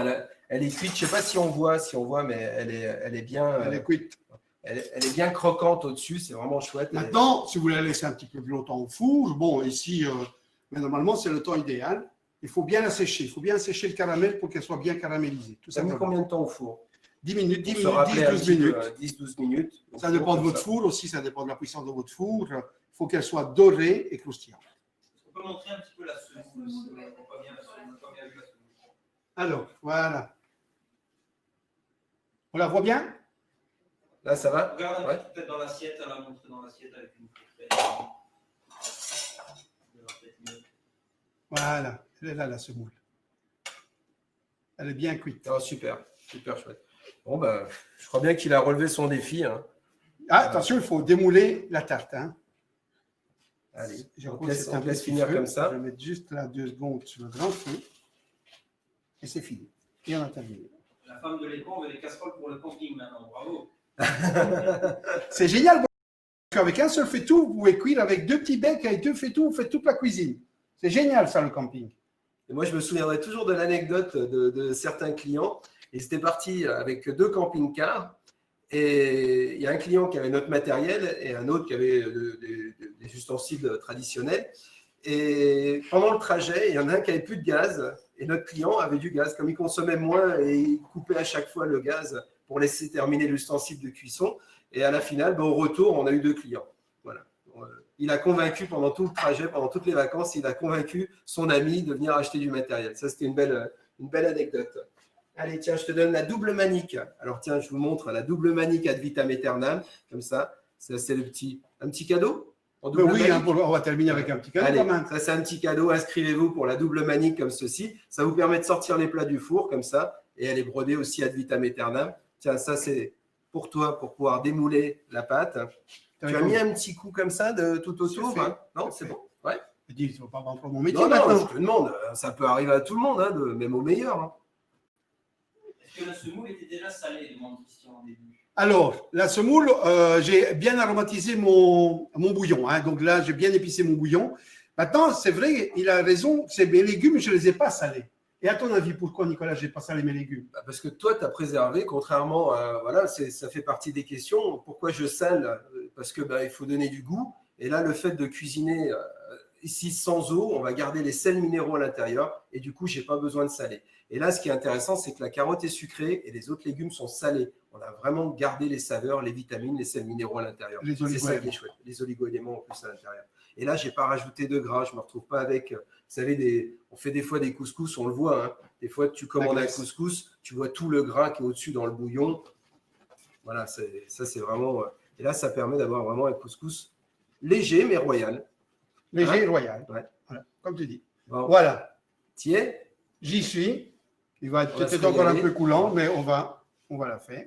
elle est cuite. Je ne sais pas si on voit, mais elle est bien. Elle est cuite. Elle est bien croquante au-dessus. C'est vraiment chouette. Maintenant, si vous voulez la laisser un petit peu plus longtemps au four, bon, ici, mais normalement, c'est le temps idéal. Il faut bien la sécher. Il faut bien sécher le caramel pour qu'elle soit bien caramélisée. Tout Ça met simplement. combien de temps au four? 10 minutes, 10 Pour se minutes, rappeler un 10, 12 petit peu, minutes. 10-12 minutes. au Ça four, dépend de comme votre ça. four aussi, ça dépend de la puissance de votre four. Il faut qu'elle soit dorée et croustillante. On peut montrer un petit peu la semoule. On voit pas bien la semoule, on voit pas bien la semoule. Alors, voilà. On la voit bien? Là, ça va? Regarde un Ouais. petit peu peut-être dans l'assiette, elle a montré dans l'assiette avec une fourchette. Ça va peut-être mieux. Voilà. Elle est là, la semoule. Elle est bien cuite. Oh, super, super chouette. Bon, ben, je crois bien qu'il a relevé son défi. Hein. Ah, attention, il faut démouler la tarte. Hein. Allez, Je on crois te que laisse, c'est un on te laisse petit finir feu. comme ça. Je vais mettre juste là 2 secondes sur le grand feu. Et c'est fini. Et on a terminé. La femme de l'époque, on veut des casseroles pour le camping maintenant. Bravo. C'est génial. Avec un seul faitout, vous pouvez cuire avec 2 petits becs, avec 2 faitous, vous faites toute la cuisine. C'est génial, ça, le camping. Et moi, je me souviendrai toujours de l'anecdote de certains clients. Ils étaient partis avec 2 camping-cars. Et il y a un client qui avait notre matériel et un autre qui avait des ustensiles traditionnels. Et pendant le trajet, il y en a un qui n'avait plus de gaz et notre client avait du gaz. Comme il consommait moins et il coupait à chaque fois le gaz pour laisser terminer l'ustensile de cuisson. Et à la finale, ben, au retour, on a eu 2 clients. Voilà. Il a convaincu pendant tout le trajet, pendant toutes les vacances, il a convaincu son ami de venir acheter du matériel. Ça, c'était une belle anecdote. Allez, tiens, je te donne la double manique. Alors, tiens, je vous montre la double manique ad vitam aeternam. Comme ça, c'est un petit cadeau en double Oui, manique. hein, on va terminer avec un petit cadeau Allez, quand même. ça c'est un petit cadeau. Inscrivez-vous pour la double manique comme ceci. Ça vous permet de sortir les plats du four comme ça. Et elle est brodée aussi ad vitam aeternam. Tiens, ça c'est pour toi, pour pouvoir démouler la pâte. Tu as mis un petit coup comme ça de tout autour, C'est fait. hein? Non, c'est bon. Ouais. Je dis, tu ne vas pas prendre mon métier Non, non, maintenant. je te demande. Ça peut arriver à tout le monde, hein, même au meilleur. Hein. Est-ce que la semoule était déjà salée, demande Christian au début? Alors, la semoule, j'ai bien aromatisé mon bouillon. Hein. Donc là, j'ai bien épicé mon bouillon. Maintenant, c'est vrai, il a raison, c'est mes légumes, je ne les ai pas salés. Et à ton avis, pourquoi, Nicolas, je n'ai pas salé mes légumes? Bah, parce que toi, tu as préservé, contrairement à. Voilà, ça fait partie des questions. Pourquoi je sale? Parce que il faut donner du goût. Et là, le fait de cuisiner ici sans eau, on va garder les sels minéraux à l'intérieur. Et du coup, je n'ai pas besoin de saler. Et là, ce qui est intéressant, c'est que la carotte est sucrée et les autres légumes sont salés. On a vraiment gardé les saveurs, les vitamines, les sels minéraux à l'intérieur. C'est ça qui est chouette. Les oligo-éléments en plus à l'intérieur. Et là, je n'ai pas rajouté de gras. Je ne me retrouve pas avec. Vous savez, on fait des fois des couscous, on le voit. Hein. Des fois, tu commandes un couscous, tu vois tout le gras qui est au-dessus dans le bouillon. Voilà, ça, c'est vraiment. Et là, ça permet d'avoir vraiment un couscous léger, mais royal. Léger et royal. Ouais. Voilà, comme tu dis. Bon. Voilà. T'y es? J'y suis. Il va être On va peut-être se encore un régaler. peu coulant, mais on va la faire.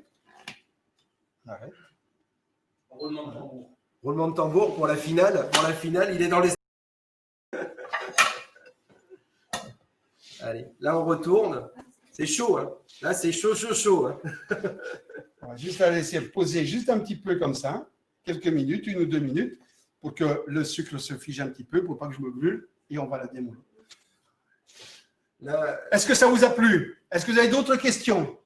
Arrête. Roulement de tambour. Roulement de tambour pour la finale. Pour la finale, il est dans les. Allez, là, on retourne. C'est chaud. Hein. Là, c'est chaud, chaud, chaud. Hein. On va juste la laisser poser juste un petit peu comme ça, quelques minutes, 1 ou 2 minutes, pour que le sucre se fige un petit peu, pour pas que je me brûle, et on va la démouler. Là, Est-ce que ça vous a plu? Est-ce que vous avez d'autres questions?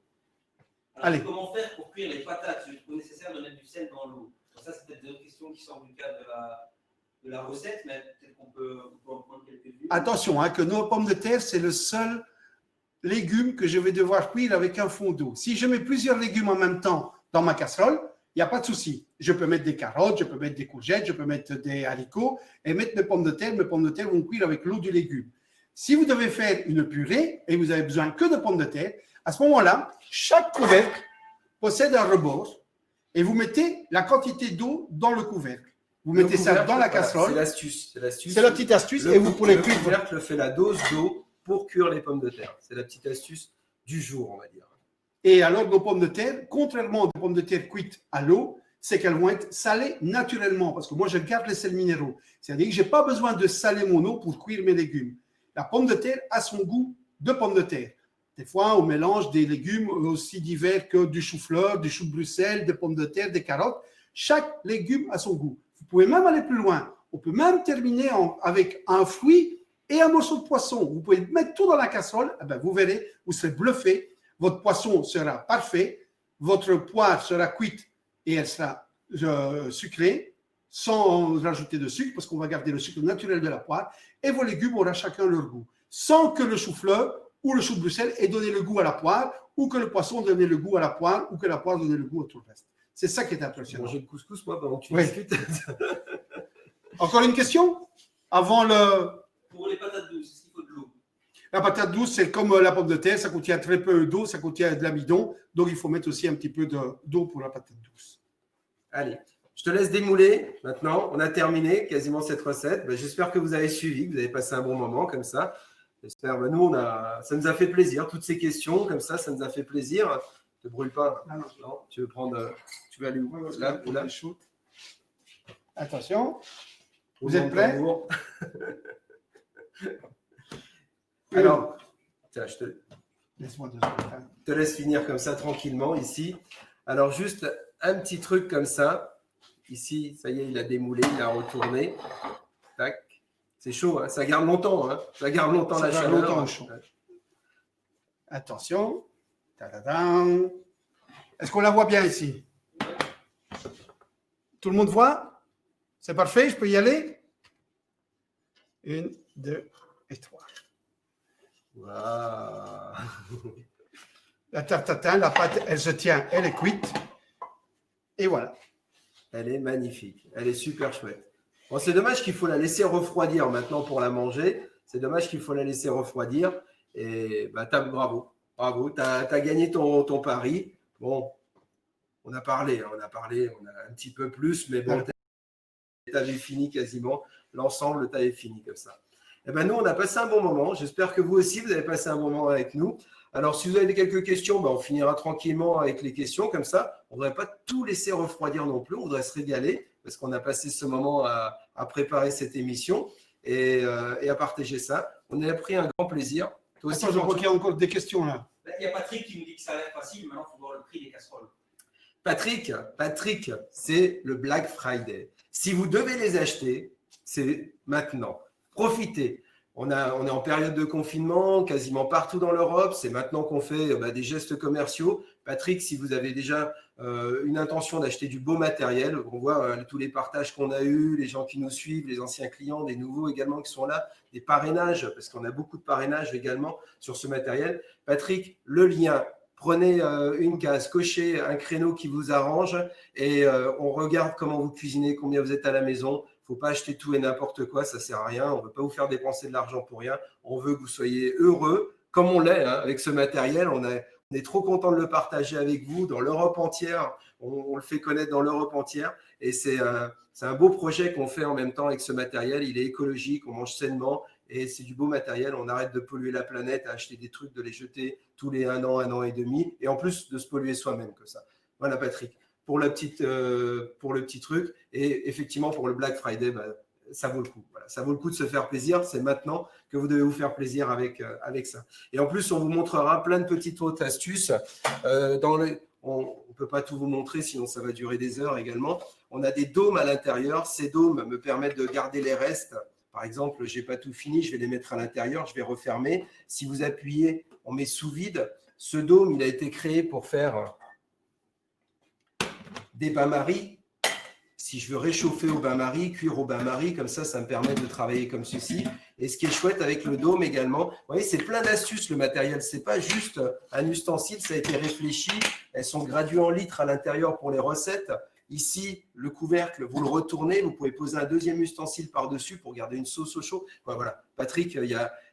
Alors, Allez. comment faire pour cuire les patates? Il est nécessaire de mettre du sel dans l'eau. Ça, c'est peut-être d'autres questions qui sortent du cadre de la recette, mais peut-être qu'on peut en prendre quelques-unes. Attention, hein, que nos pommes de terre, c'est le seul légume que je vais devoir cuire avec un fond d'eau. Si je mets plusieurs légumes en même temps dans ma casserole, il n'y a pas de souci. Je peux mettre des carottes, je peux mettre des courgettes, je peux mettre des haricots et mettre mes pommes de terre. Mes pommes de terre vont cuire avec l'eau du légume. Si vous devez faire une purée et vous avez besoin que de pommes de terre, à ce moment-là, chaque couvercle possède un rebord et vous mettez la quantité d'eau dans le couvercle. Vous mettez ça dans la casserole. C'est l'astuce. C'est la petite astuce et vous pourrez cuire. Le couvercle fait la dose d'eau pour cuire les pommes de terre. C'est la petite astuce du jour, on va dire. Et alors, nos pommes de terre, contrairement aux pommes de terre cuites à l'eau, c'est qu'elles vont être salées naturellement parce que moi, je garde les sels minéraux. C'est-à-dire que je n'ai pas besoin de saler mon eau pour cuire mes légumes. La pomme de terre a son goût de pomme de terre. Des fois, on mélange des légumes aussi divers que du chou-fleur, du chou de Bruxelles, des pommes de terre, des carottes. Chaque légume a son goût. Vous pouvez même aller plus loin. On peut même terminer avec un fruit et un morceau de poisson. Vous pouvez mettre tout dans la casserole. Eh bien, vous verrez, vous serez bluffé. Votre poisson sera parfait. Votre poire sera cuite et elle sera sucrée sans rajouter de sucre parce qu'on va garder le sucre naturel de la poire. Et vos légumes auront chacun leur goût. Sans que le chou-fleur ou le chou de Bruxelles ait donné le goût à la poire ou que le poisson donne le goût à la poire ou que la poire donne le goût à tout le reste. C'est ça qui est impressionnant. Manger le couscous, moi, pendant que tu Oui. discutes. Encore une question? Avant le... Pour les patates douces, est-ce qu'il faut de l'eau? La patate douce, c'est comme la pomme de terre, ça contient très peu d'eau, ça contient de l'amidon, donc il faut mettre aussi un petit peu d'eau pour la patate douce. Allez, je te laisse démouler maintenant. On a terminé quasiment cette recette. J'espère que vous avez suivi, que vous avez passé un bon moment comme ça. J'espère. Nous, ça nous a fait plaisir. Toutes ces questions comme ça nous a fait plaisir. Ne te brûle pas. Ah non. Non, tu veux prendre. Tu vas aller où? Là, ou là. Attention. Vous Roulement êtes de prêts? tambour. Alors, tiens, je Laisse-moi 2 secondes. te laisse finir comme ça tranquillement ici. Alors, juste un petit truc comme ça. Ici, ça y est, il a démoulé, il a retourné. Tac. C'est chaud, hein, ça garde longtemps. Hein. Ça garde longtemps Ça la garde chaleur. longtemps au chaud. Attention. Ta-da-da. Est-ce qu'on la voit bien ici? Tout le monde voit? C'est parfait, je peux y aller? 1, 2 et 3. Waouh. La tarte tatin, la pâte, elle se tient, elle est cuite. Et voilà. Elle est magnifique. Elle est super chouette. Bon, c'est dommage qu'il faut la laisser refroidir maintenant pour la manger. C'est dommage qu'il faut la laisser refroidir. Et bravo. Bravo. Tu as gagné ton pari. Bon, on a parlé, on a un petit peu plus, mais bon, tu avais fini quasiment. L'ensemble, tu avais fini comme ça. Et nous, on a passé un bon moment. J'espère que vous aussi, vous avez passé un bon moment avec nous. Alors, si vous avez quelques questions, on finira tranquillement avec les questions. Comme ça, on ne voudrait pas tout laisser refroidir non plus. On voudrait se régaler parce qu'on a passé ce moment à préparer cette émission et à partager ça. On a pris un grand plaisir. Toi aussi, Attends, je crois qu'il y a encore des questions là. y a Patrick qui nous dit que ça a l'air facile. Maintenant, il faut voir le prix des casseroles. Patrick, c'est le Black Friday. Si vous devez les acheter, c'est maintenant. Profitez. On est en période de confinement, quasiment partout dans l'Europe. C'est maintenant qu'on fait des gestes commerciaux. Patrick, si vous avez déjà une intention d'acheter du beau matériel, on voit tous les partages qu'on a eus, les gens qui nous suivent, les anciens clients, des nouveaux également qui sont là, des parrainages, parce qu'on a beaucoup de parrainages également sur ce matériel. Patrick, le lien, prenez une case, cochez un créneau qui vous arrange et on regarde comment vous cuisinez, combien vous êtes à la maison. Il ne faut pas acheter tout et n'importe quoi, ça ne sert à rien. On ne veut pas vous faire dépenser de l'argent pour rien. On veut que vous soyez heureux, comme on l'est avec ce matériel. On est trop content de le partager avec vous dans l'Europe entière. On le fait connaître dans l'Europe entière. Et c'est un beau projet qu'on fait en même temps avec ce matériel. Il est écologique, on mange sainement et c'est du beau matériel. On arrête de polluer la planète, à acheter des trucs, de les jeter tous les 1 an et demi. Et en plus de se polluer soi-même que ça. Voilà Patrick. Pour le petit truc et effectivement pour le Black Friday, ça vaut le coup. Voilà, ça vaut le coup de se faire plaisir. C'est maintenant que vous devez vous faire plaisir avec ça. Et en plus, on vous montrera plein de petites autres astuces. On ne peut pas tout vous montrer, sinon ça va durer des heures également. On a des dômes à l'intérieur. Ces dômes me permettent de garder les restes. Par exemple, je n'ai pas tout fini, je vais les mettre à l'intérieur, je vais refermer. Si vous appuyez, on met sous vide. Ce dôme, il a été créé pour faire des bains-maries. Si je veux réchauffer au bain-marie, cuire au bain-marie, comme ça me permet de travailler comme ceci. Et ce qui est chouette avec le dôme également, vous voyez, c'est plein d'astuces le matériel. Ce n'est pas juste un ustensile, ça a été réfléchi. Elles sont graduées en litres à l'intérieur pour les recettes. Ici, le couvercle, vous le retournez, vous pouvez poser un deuxième ustensile par-dessus pour garder une sauce au chaud. Voilà. Patrick, il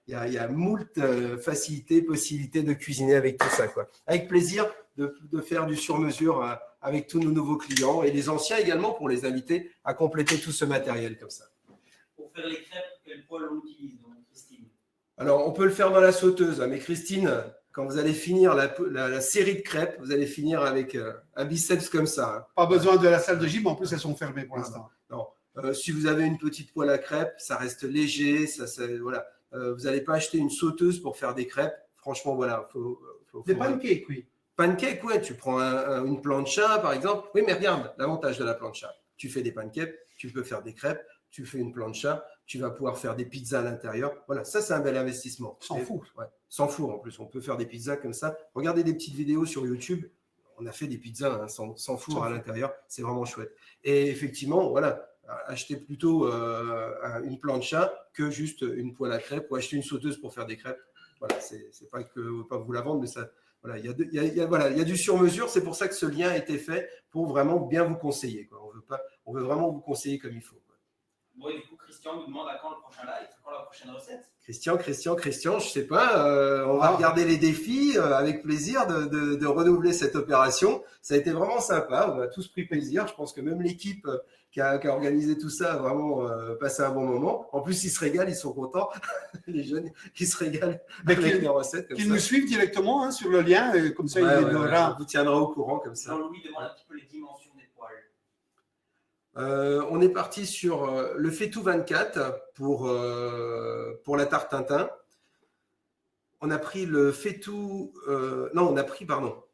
y a moult facilités, possibilités de cuisiner avec tout ça. Avec plaisir de faire du sur-mesure avec tous nos nouveaux clients et les anciens également pour les inviter à compléter tout ce matériel comme ça. Pour faire les crêpes, quel poêle on utilise, donc, Christine? Alors, on peut le faire dans la sauteuse, mais Christine, quand vous allez finir la série de crêpes, vous allez finir avec un biceps comme ça. Pas besoin de la salle de gym, en plus elles sont fermées pour l'instant. Non. Si vous avez une petite poêle à crêpes, ça reste léger. Voilà. Vous n'allez pas acheter une sauteuse pour faire des crêpes. Franchement, voilà. Des pancakes, oui. Pancakes, ouais, tu prends une plancha par exemple. Oui, mais regarde l'avantage de la plancha. Tu fais des pancakes, tu peux faire des crêpes, tu fais une plancha, tu vas pouvoir faire des pizzas à l'intérieur. Voilà, ça c'est un bel investissement. Sans four. Ouais, sans four en plus. On peut faire des pizzas comme ça. Regardez des petites vidéos sur YouTube. On a fait des pizzas sans four à l'intérieur. C'est vraiment chouette. Et effectivement, voilà, achetez plutôt une plancha que juste une poêle à crêpes ou acheter une sauteuse pour faire des crêpes. Voilà, c'est pas que pas vous la vendre, mais ça. Voilà, il y a du sur-mesure. C'est pour ça que ce lien a été fait pour vraiment bien vous conseiller. On veut vraiment vous conseiller comme il faut. Bon, et du coup, Christian nous demande à quand le prochain live, quand la prochaine recette. Christian, je sais pas. On va regarder les défis avec plaisir de renouveler cette opération. Ça a été vraiment sympa. On a tous pris plaisir. Je pense que même l'équipe qui a organisé tout ça a vraiment passé un bon moment. En plus, ils se régalent, ils sont contents. Les jeunes, ils se régalent avec les recettes. Qu'ils nous suivent directement sur le lien. Comme ça, on vous tiendra au courant comme ça. Jean-Louis demande un petit peu les dimensions des poêles. On est parti sur le Faitout 24 pour la tarte Tintin. On a pris le Faitout.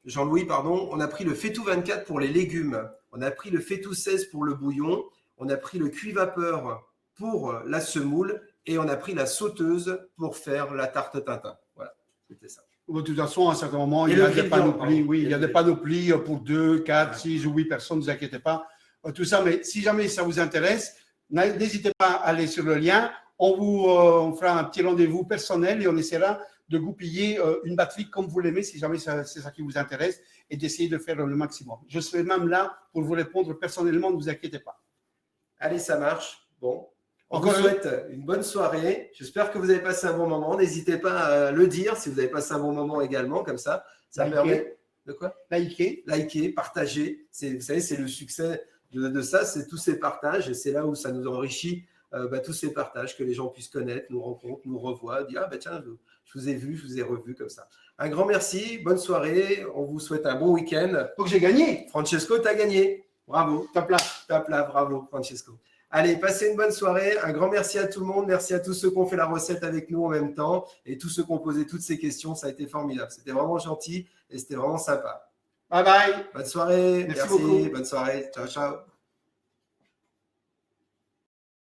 Jean-Louis, on a pris le Faitout 24 pour les légumes. On a pris le Faitout 16 pour le bouillon. On a pris le cuit vapeur pour la semoule. Et on a pris la sauteuse pour faire la tarte Tintin. Voilà, c'était ça. De toute façon, à un certain moment, il y a des panoplies. Oui, il y a des panoplies pour 2, 4, 6 ou 8 personnes, ne vous inquiétez pas. Tout ça, mais si jamais ça vous intéresse, n'hésitez pas à aller sur le lien. On fera un petit rendez-vous personnel et on essaiera de goupiller une batterie comme vous l'aimez, si jamais c'est ça qui vous intéresse, et d'essayer de faire le maximum. Je serai même là pour vous répondre personnellement, ne vous inquiétez pas. Allez, ça marche. Bon. On vous souhaite une bonne soirée. J'espère que vous avez passé un bon moment. N'hésitez pas à le dire si vous avez passé un bon moment également, comme ça. Ça permet de quoi ? Liker, partager. Vous savez, c'est le succès de ça, c'est tous ces partages et c'est là où ça nous enrichit, tous ces partages, que les gens puissent connaître, nous rencontrent, nous revoient, dire tiens, je vous ai vu, je vous ai revu comme ça. Un grand merci, bonne soirée, on vous souhaite un bon week-end. Donc j'ai gagné. Francesco, tu as gagné. Bravo, top là, bravo Francesco. Allez, passez une bonne soirée. Un grand merci à tout le monde. Merci à tous ceux qui ont fait la recette avec nous en même temps et tous ceux qui ont posé toutes ces questions. Ça a été formidable. C'était vraiment gentil et c'était vraiment sympa. Bye bye. Bonne soirée. Merci beaucoup. Bonne soirée. Ciao, ciao.